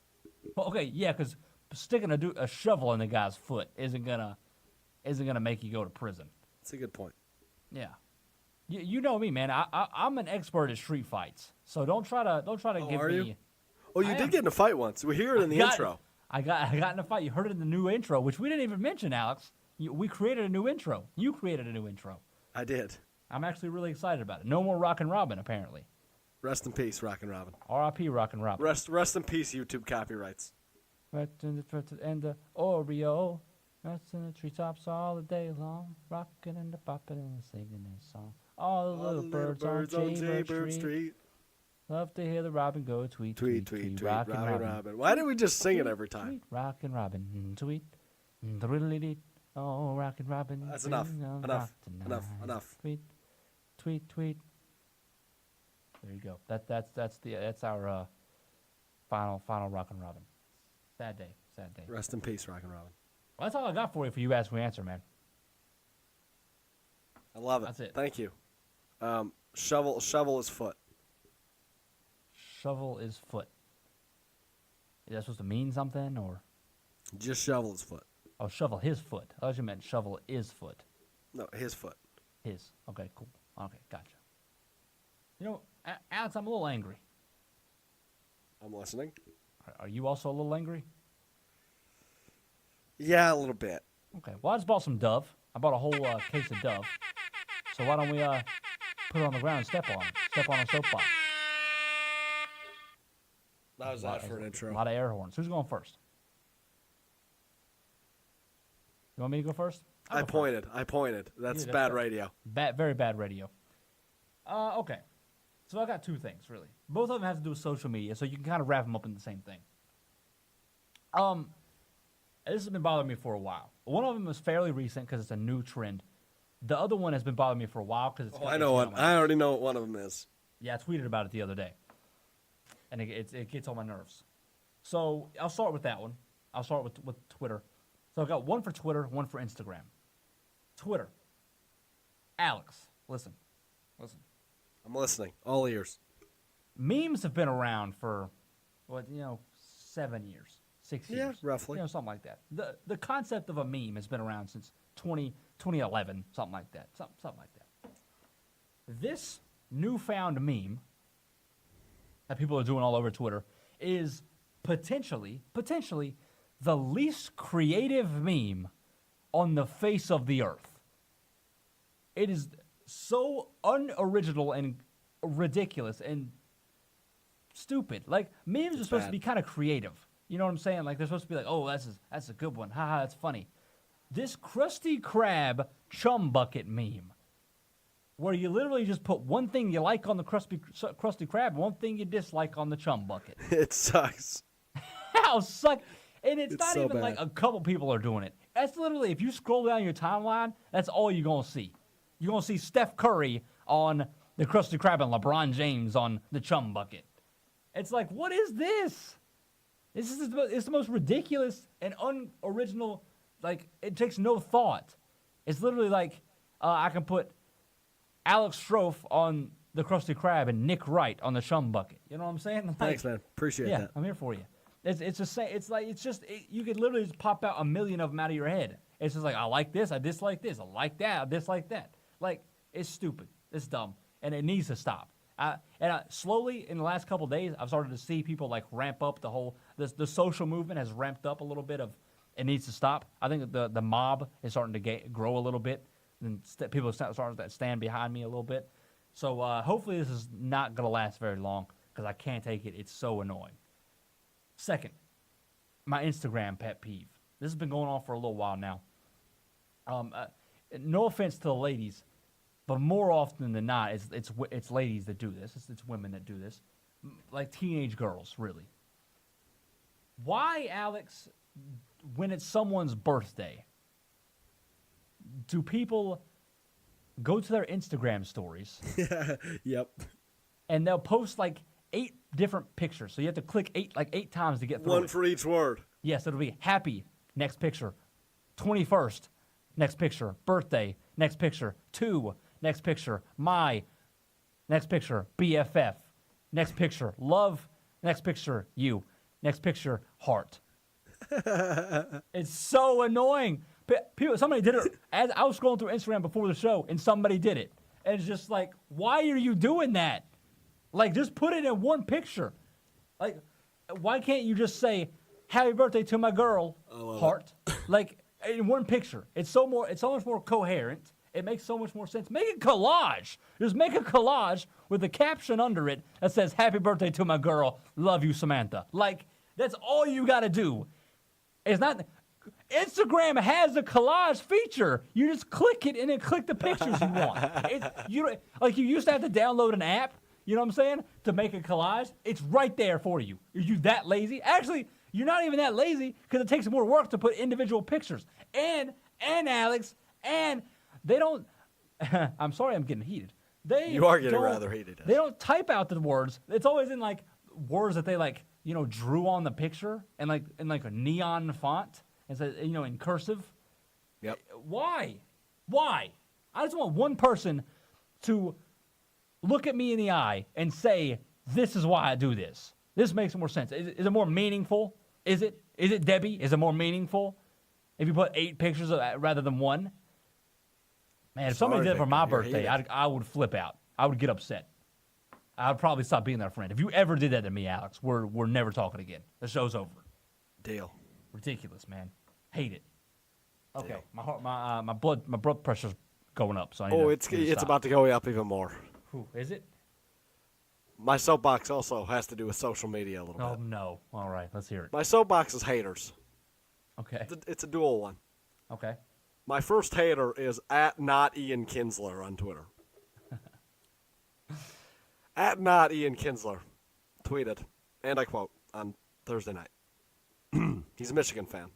Well, okay, yeah, because sticking a shovel in the guy's foot isn't gonna make you go to prison. That's a good point. Yeah. You know me, man. I'm an expert at street fights, so don't try to give are me. you? Oh, you did get in a fight once. We hear it in the intro. I got in a fight. You heard it in the new intro, which we didn't even mention, Alex. We created a new intro. You created a new intro. I did. I'm actually really excited about it. No more Rockin' Robin, apparently. Rest in peace, Rockin' Robin. R.I.P. Rockin' Robin. Rest in peace, YouTube copyrights. And the Oreo. That's in the treetops all the day long. Rockin' and the boppin' and singing this song. All the little birds on Jaybird Street. Love to hear the robin go tweet, Tweet, tweet, tweet. Robin. Why didn't we just sing it every time? Tweet, Rockin' Robin, tweet. Oh, Rockin' Robin. That's enough. Enough. Tweet, tweet, tweet. There you go. That's our final Rockin' Robin. Sad day. Rest in peace, Rockin' Robin. Well, that's all I got for you for You Ask Me Answer, man. I love it. That's it. Thank you. Shovel his foot. Shovel his foot. Is that supposed to mean something, or? Just shovel his foot. Oh, shovel his foot. I thought you meant shovel his foot. No, his foot. His. Okay, cool. Okay, gotcha. You know, Alex, I'm a little angry. I'm listening. Are you also a little angry? Yeah, a little bit. Okay. Well, I just bought some Dove. I bought a whole case of Dove. So why don't we put it on the ground and step on it? Step on a soapbox. That was that for an intro. A lot of air horns. Who's going first? You want me to go first? I pointed. That's bad radio. Very bad radio. Okay. So I got two things, really. Both of them have to do with social media, so you can kind of wrap them up in the same thing. This has been bothering me for a while. One of them is fairly recent because it's a new trend. The other one has been bothering me for a while because it's... I know what. I already know what one of them is. Yeah, I tweeted about it the other day. And it gets on my nerves. So I'll start with that one. I'll start with Twitter. So I've got one for Twitter, one for Instagram. Twitter. Alex, listen. I'm listening. All ears. Memes have been around for, 7 years, 6 years. Yeah, roughly. Something like that. The concept of a meme has been around since 2011, something like that. Something like that. This newfound meme that people are doing all over Twitter is potentially the least creative meme on the face of the earth. It is so unoriginal and ridiculous and stupid. Like, memes are supposed to be kind of creative. You know what I'm saying? Like, they're supposed to be like, oh, that's a good one. Haha, that's funny. This Krusty Krab chum bucket meme, where you literally just put one thing you like on the Krusty Krab, one thing you dislike on the chum bucket. It sucks. How suck? And it's not so even bad. like a couple people are doing it. That's literally, if you scroll down your timeline, that's all you're going to see. You're going to see Steph Curry on the Krusty Krab and LeBron James on the chum bucket. It's like, what is this? It's the most ridiculous and unoriginal, like, it takes no thought. It's literally like, I can put Alex Strofe on the Krusty Krab and Nick Wright on the chum bucket. You know what I'm saying? Like, Thanks, man. Appreciate that. Yeah, I'm here for you. It's just say it's like you could literally just pop out a million of them out of your head. It's just like, I like this, I dislike this, I like that, I dislike that. Like, it's stupid, it's dumb, and it needs to stop. Slowly in the last couple of days, I've started to see people like ramp up the social movement has ramped up a little bit of it needs to stop. I think that the mob is starting to grow a little bit, and people are starting to stand behind me a little bit. So hopefully this is not going to last very long because I can't take it. It's so annoying. Second, my Instagram pet peeve. This has been going on for a little while now. No offense to the ladies, but more often than not, it's ladies that do this. It's women that do this, like teenage girls, really. Why, Alex, when it's someone's birthday, do people go to their Instagram stories? Yep. And they'll post like 8 different pictures. So you have to click 8 times to get through One it. for each word. Yes, it'll be happy, next picture. 21st, next picture. Birthday, next picture. 2, next picture. My, next picture. BFF, next picture. Love, next picture. You, next picture. Heart. It's so annoying. Somebody did it. As I was scrolling through Instagram before the show, and somebody did it. And it's just like, why are you doing that? Like, just put it in one picture. Like, why can't you just say, happy birthday to my girl, heart? Like, in one picture. It's so much more coherent. It makes so much more sense. Make a collage. Just make a collage with a caption under it that says, "Happy birthday to my girl. Love you, Samantha." Like, that's all you got to do. It's not... Instagram has a collage feature. You just click it and then click the pictures you want. You used to have to download an app, you know what I'm saying, to make a collage. It's right there for you. Are you that lazy? Actually, you're not even that lazy because it takes more work to put individual pictures. And Alex, and they don't... I'm sorry I'm getting heated. You are getting rather heated. They don't type out the words. It's always in, like, words that they, like, drew on the picture and, like, in, like, a neon font. And says, in cursive. Yep. Why? I just want one person to look at me in the eye and say, "This is why I do this. This makes more sense." Is it more meaningful? Is it, Debbie? Is it more meaningful if you put 8 pictures rather than 1? Man, if somebody did it for my birthday, I would flip out. I would get upset. I would probably stop being their friend. If you ever did that to me, Alex, we're never talking again. The show's over. Deal. Ridiculous, man. Hate it. Okay, my blood pressure's going up. So I need it's about to go up even more. Whew, is it? My soapbox also has to do with social media a little bit. Oh no! All right, let's hear it. My soapbox is haters. Okay. It's a dual one. Okay. My first hater is @NotIanKinsler on Twitter. @NotIanKinsler tweeted, and I quote, on Thursday night. He's a Michigan fan.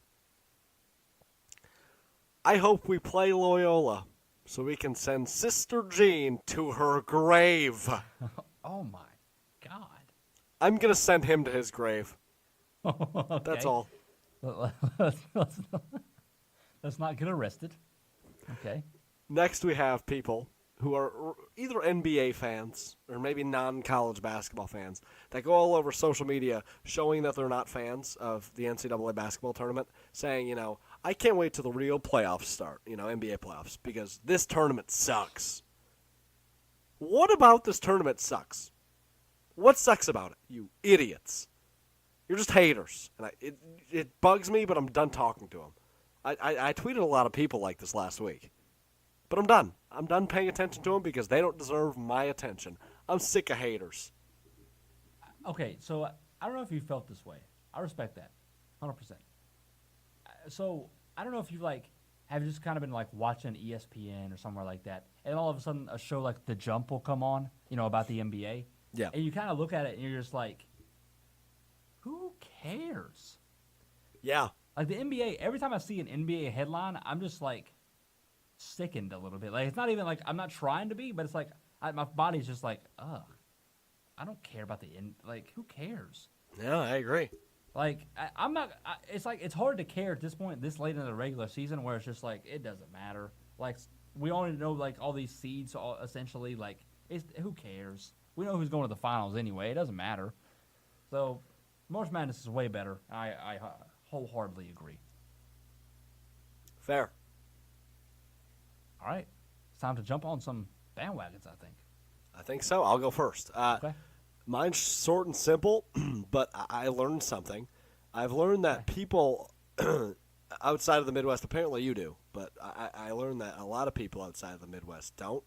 "I hope we play Loyola so we can send Sister Jean to her grave." Oh my God. I'm going to send him to his grave. Okay. That's all. Let's not get arrested. Okay. Next, we have people who are either NBA fans or maybe non-college basketball fans that go all over social media showing that they're not fans of the NCAA basketball tournament, saying, "I can't wait till the real playoffs start, NBA playoffs, because this tournament sucks." What about this tournament sucks? What sucks about it, you idiots? You're just haters. And it bugs me, but I'm done talking to them. I tweeted a lot of people like this last week. But I'm done. I'm done paying attention to them because they don't deserve my attention. I'm sick of haters. Okay, so I don't know if you felt this way. I respect that, 100%. So I don't know if you have just kind of been watching ESPN or somewhere like that, and all of a sudden a show like The Jump will come on, about the NBA. Yeah. And you kind of look at it and you're just like, who cares? Yeah. Like the NBA, every time I see an NBA headline, I'm just sickened a little bit. It's not even I'm not trying to be, but it's my body's just ugh. I don't care about the end. Who cares? Yeah, I agree. I'm not. It's hard to care at this point, this late in the regular season, where it's just it doesn't matter. We already know all these seeds, essentially. Who cares? We know who's going to the finals anyway. It doesn't matter. So, March Madness is way better. I wholeheartedly agree. Fair. All right, it's time to jump on some bandwagons, I think. I think so. I'll go first. Okay. Mine's short and simple, but I learned something. I've learned that people outside of the Midwest, apparently you do, but I learned that a lot of people outside of the Midwest don't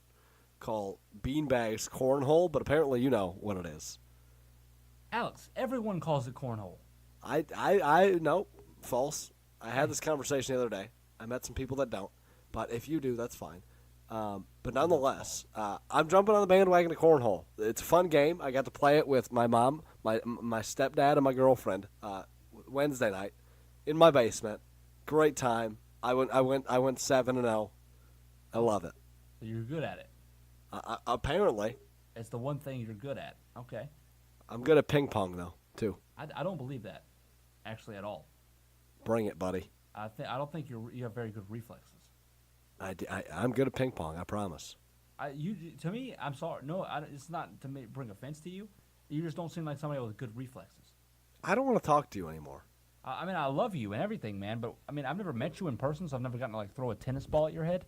call beanbags cornhole, but apparently you know what it is. Alex, everyone calls it cornhole. I no, false. I had this conversation the other day. I met some people that don't. But if you do, that's fine. But nonetheless, I'm jumping on the bandwagon of cornhole. It's a fun game. I got to play it with my mom, my stepdad, and my girlfriend Wednesday night in my basement. Great time. I went 7-0. I love it. So you're good at it. Apparently. It's the one thing you're good at. Okay. I'm good at ping pong though too. I don't believe that, actually, at all. Bring it, buddy. I don't think you have very good reflexes. I'm good at ping pong. I promise. To me, I'm sorry. No, it's not to bring offense to you. You just don't seem like somebody with good reflexes. I don't want to talk to you anymore. I love you and everything, man. But I've never met you in person, so I've never gotten to throw a tennis ball at your head.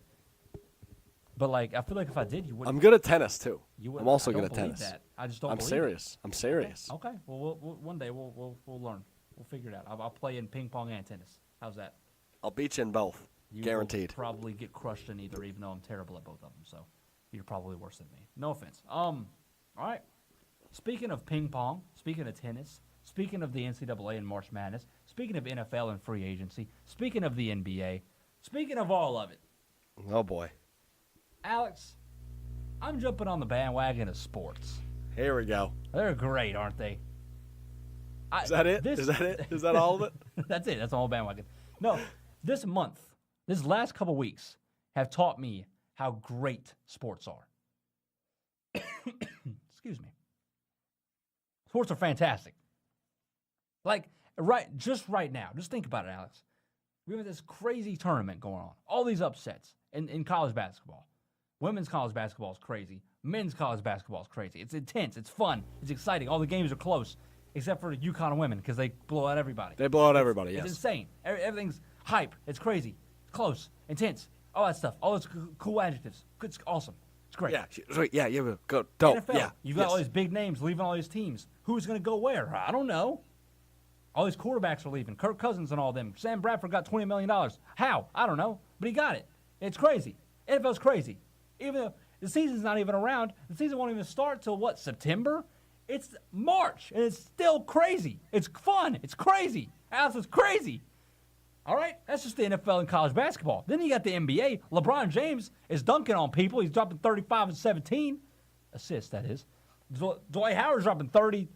But I feel like if I did, you wouldn't. I'm good at tennis too. I'm also good at tennis. That. I just don't. I'm serious. I'm serious. Okay. Well, one day we'll learn. We'll figure it out. I'll play in ping pong and tennis. How's that? I'll beat you in both. You Guaranteed. will probably get crushed in either, even though I'm terrible at both of them. So you're probably worse than me. No offense. All right. Speaking of ping pong, speaking of tennis, speaking of the NCAA and March Madness, speaking of NFL and free agency, speaking of the NBA, speaking of all of it. Oh, boy. Alex, I'm jumping on the bandwagon of sports. Here we go. They're great, aren't they? Is that it? Is that it? Is that all of it? That's it. That's the whole bandwagon. No, this last couple weeks have taught me how great sports are. Excuse me. Sports are fantastic. Like, right now, just think about it, Alex. We have this crazy tournament going on. All these upsets in college basketball. Women's college basketball is crazy. Men's college basketball is crazy. It's intense. It's fun. It's exciting. All the games are close, except for the UConn women because they blow out everybody. They blow out everybody, yes. It's insane. Everything's hype. It's crazy. It's close. Intense. All that stuff. All those cool adjectives. It's awesome. It's great. Yeah, go. Dope. NFL, Yeah. you've got all these big names leaving all these teams. Who's going to go where? I don't know. All these quarterbacks are leaving. Kirk Cousins and all them. Sam Bradford got $20 million. How? I don't know. But he got it. It's crazy. NFL's crazy. Even though the season's not even around, the season won't even start till what, September? It's March, and it's still crazy. It's fun. It's crazy. Alex, it's crazy. All right? That's just the NFL and college basketball. Then you got the NBA. LeBron James is dunking on people. He's dropping 35 and 17. Assists, that is. Dwight Howard's dropping 30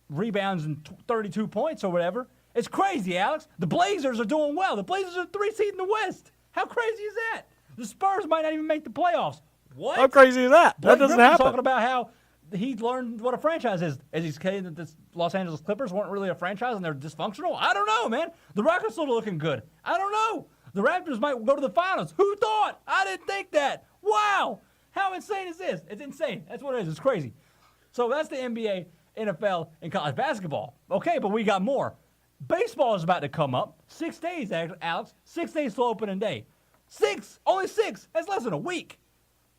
rebounds and 32 points or whatever. It's crazy, Alex. The Blazers are doing well. The Blazers are 3 seed in the West. How crazy is that? The Spurs might not even make the playoffs. What? How crazy is that? That doesn't happen. Talking about how he learned what a franchise is. Is he saying that the Los Angeles Clippers weren't really a franchise and they're dysfunctional? I don't know, man. The Rockets are looking good. I don't know. The Raptors might go to the finals. Who thought? I didn't think that. Wow. How insane is this? It's insane. That's what it is. It's crazy. So that's the NBA, NFL, and college basketball. Okay, but we got more. Baseball is about to come up. 6 days, Alex. 6 days till opening day. 6. Only 6. That's less than a week.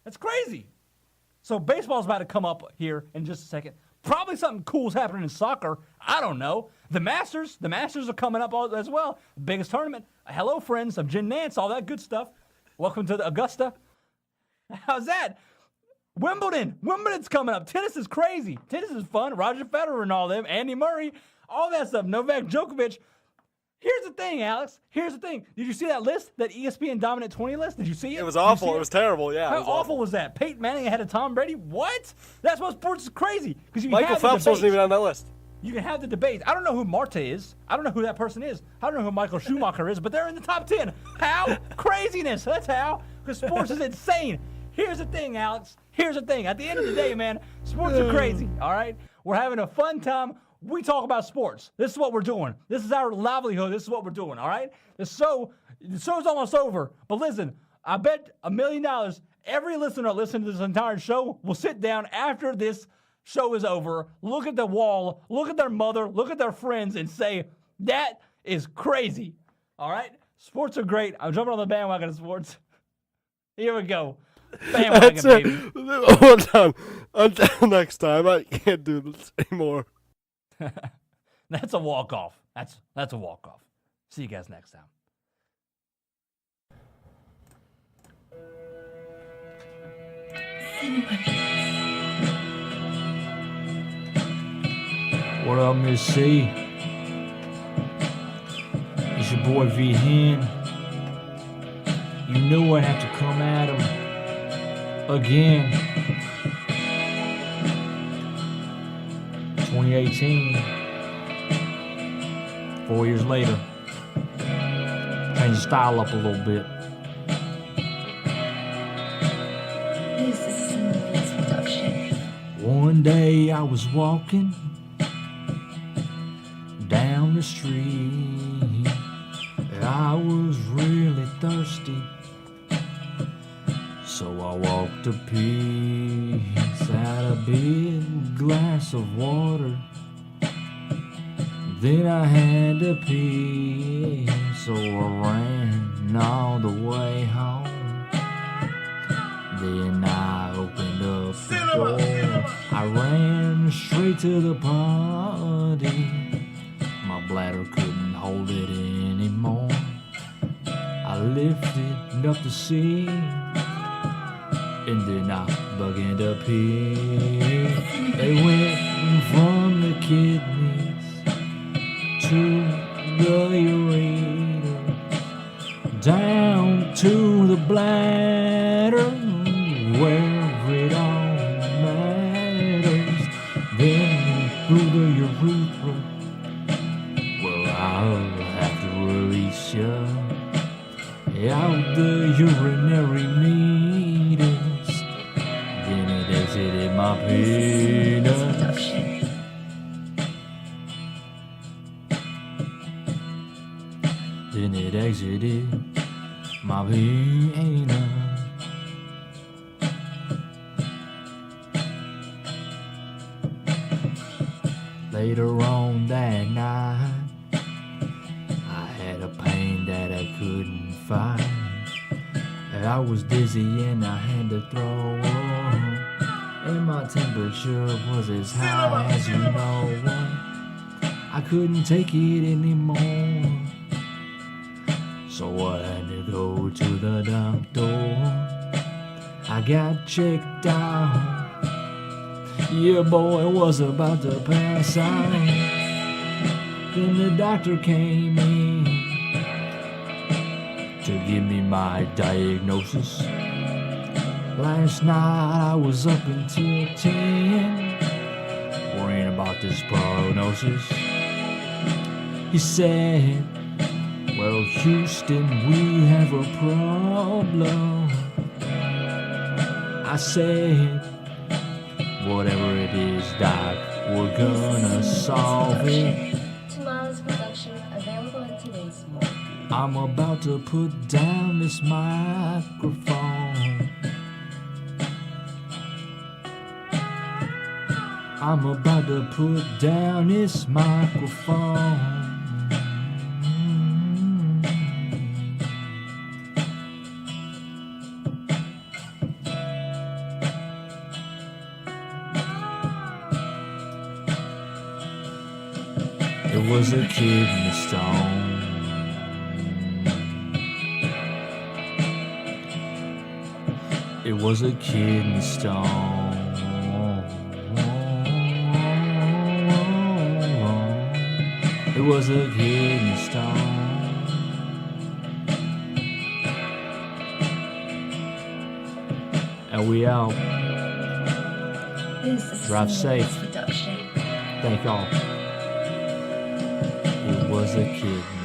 That's crazy. So baseball's about to come up here in just a second. Probably something cool's happening in soccer. I don't know. The Masters are coming up as well. Biggest tournament. Hello, friends. I'm Jen Nance. All that good stuff. Welcome to the Augusta. How's that? Wimbledon's coming up. Tennis is crazy. Tennis is fun. Roger Federer and all them. Andy Murray. All that stuff. Novak Djokovic. Here's the thing, Alex. Here's the thing. Did you see that list? That ESPN Dominant 20 list? Did you see it? It was awful. It was terrible, yeah. How awful was that? Peyton Manning ahead of Tom Brady? What? That's what sports is crazy. Michael Phelps wasn't even on that list. You can have the debate. I don't know who Marte is. I don't know who that person is. I don't know who Michael Schumacher is, but they're in the top 10. How? Craziness. That's how. Because sports is insane. Here's the thing, Alex. Here's the thing. At the end of the day, man, sports are crazy, all right? We're having a fun time. We talk about sports. This is what we're doing. This is our livelihood. This is what we're doing, all right? The show's almost over. But listen, I bet $1 million every listener listening to this entire show will sit down after this show is over, look at the wall, look at their mother, look at their friends, and say, that is crazy, all right? Sports are great. I'm jumping on the bandwagon of sports. Here we go. Bandwagon, baby. One time. Until next time, I can't do this anymore. That's a walk-off. That's a walk-off. See you guys next time. What up, Miss C? It's your boy V Hen. You knew I'd have to come at him again. 2018, 4 years later, change the style up a little bit. This is a Smooth production. One day I was walking down the street. I was really thirsty, so I walked a piece out a big glass of water. Then I had to pee, so I ran all the way home. Then I opened up the door. I ran straight to the party. My bladder couldn't hold it anymore. I lifted up to see. And then I began to pee. They went from the kidneys to the ureter, down to the bladder, where it all matters. Then through the urethra, where I'll have to release you out the urinary meters. Then it exited my penis. Then it exited my penis. Later on that night, I had a pain that I couldn't fight. I was dizzy and I had to throw up, and my temperature was as high as you know what. I couldn't take it anymore, so I had to go to the doctor. I got checked out. Yeah, boy, was about to pass out. Then the doctor came in to give me my diagnosis. Last night I was up until 10, worrying about this prognosis. He said, well, Houston, we have a problem. I said, whatever it is, Doc, we're gonna solve it. Tomorrow's production available in today's morning. I'm about to put down this microphone. I'm about to put down this microphone. It was a kidney stone. It was a kidney stone. It was a kidney stone. And we out. This is Drive safe. Production. Thank y'all. It was a kidney.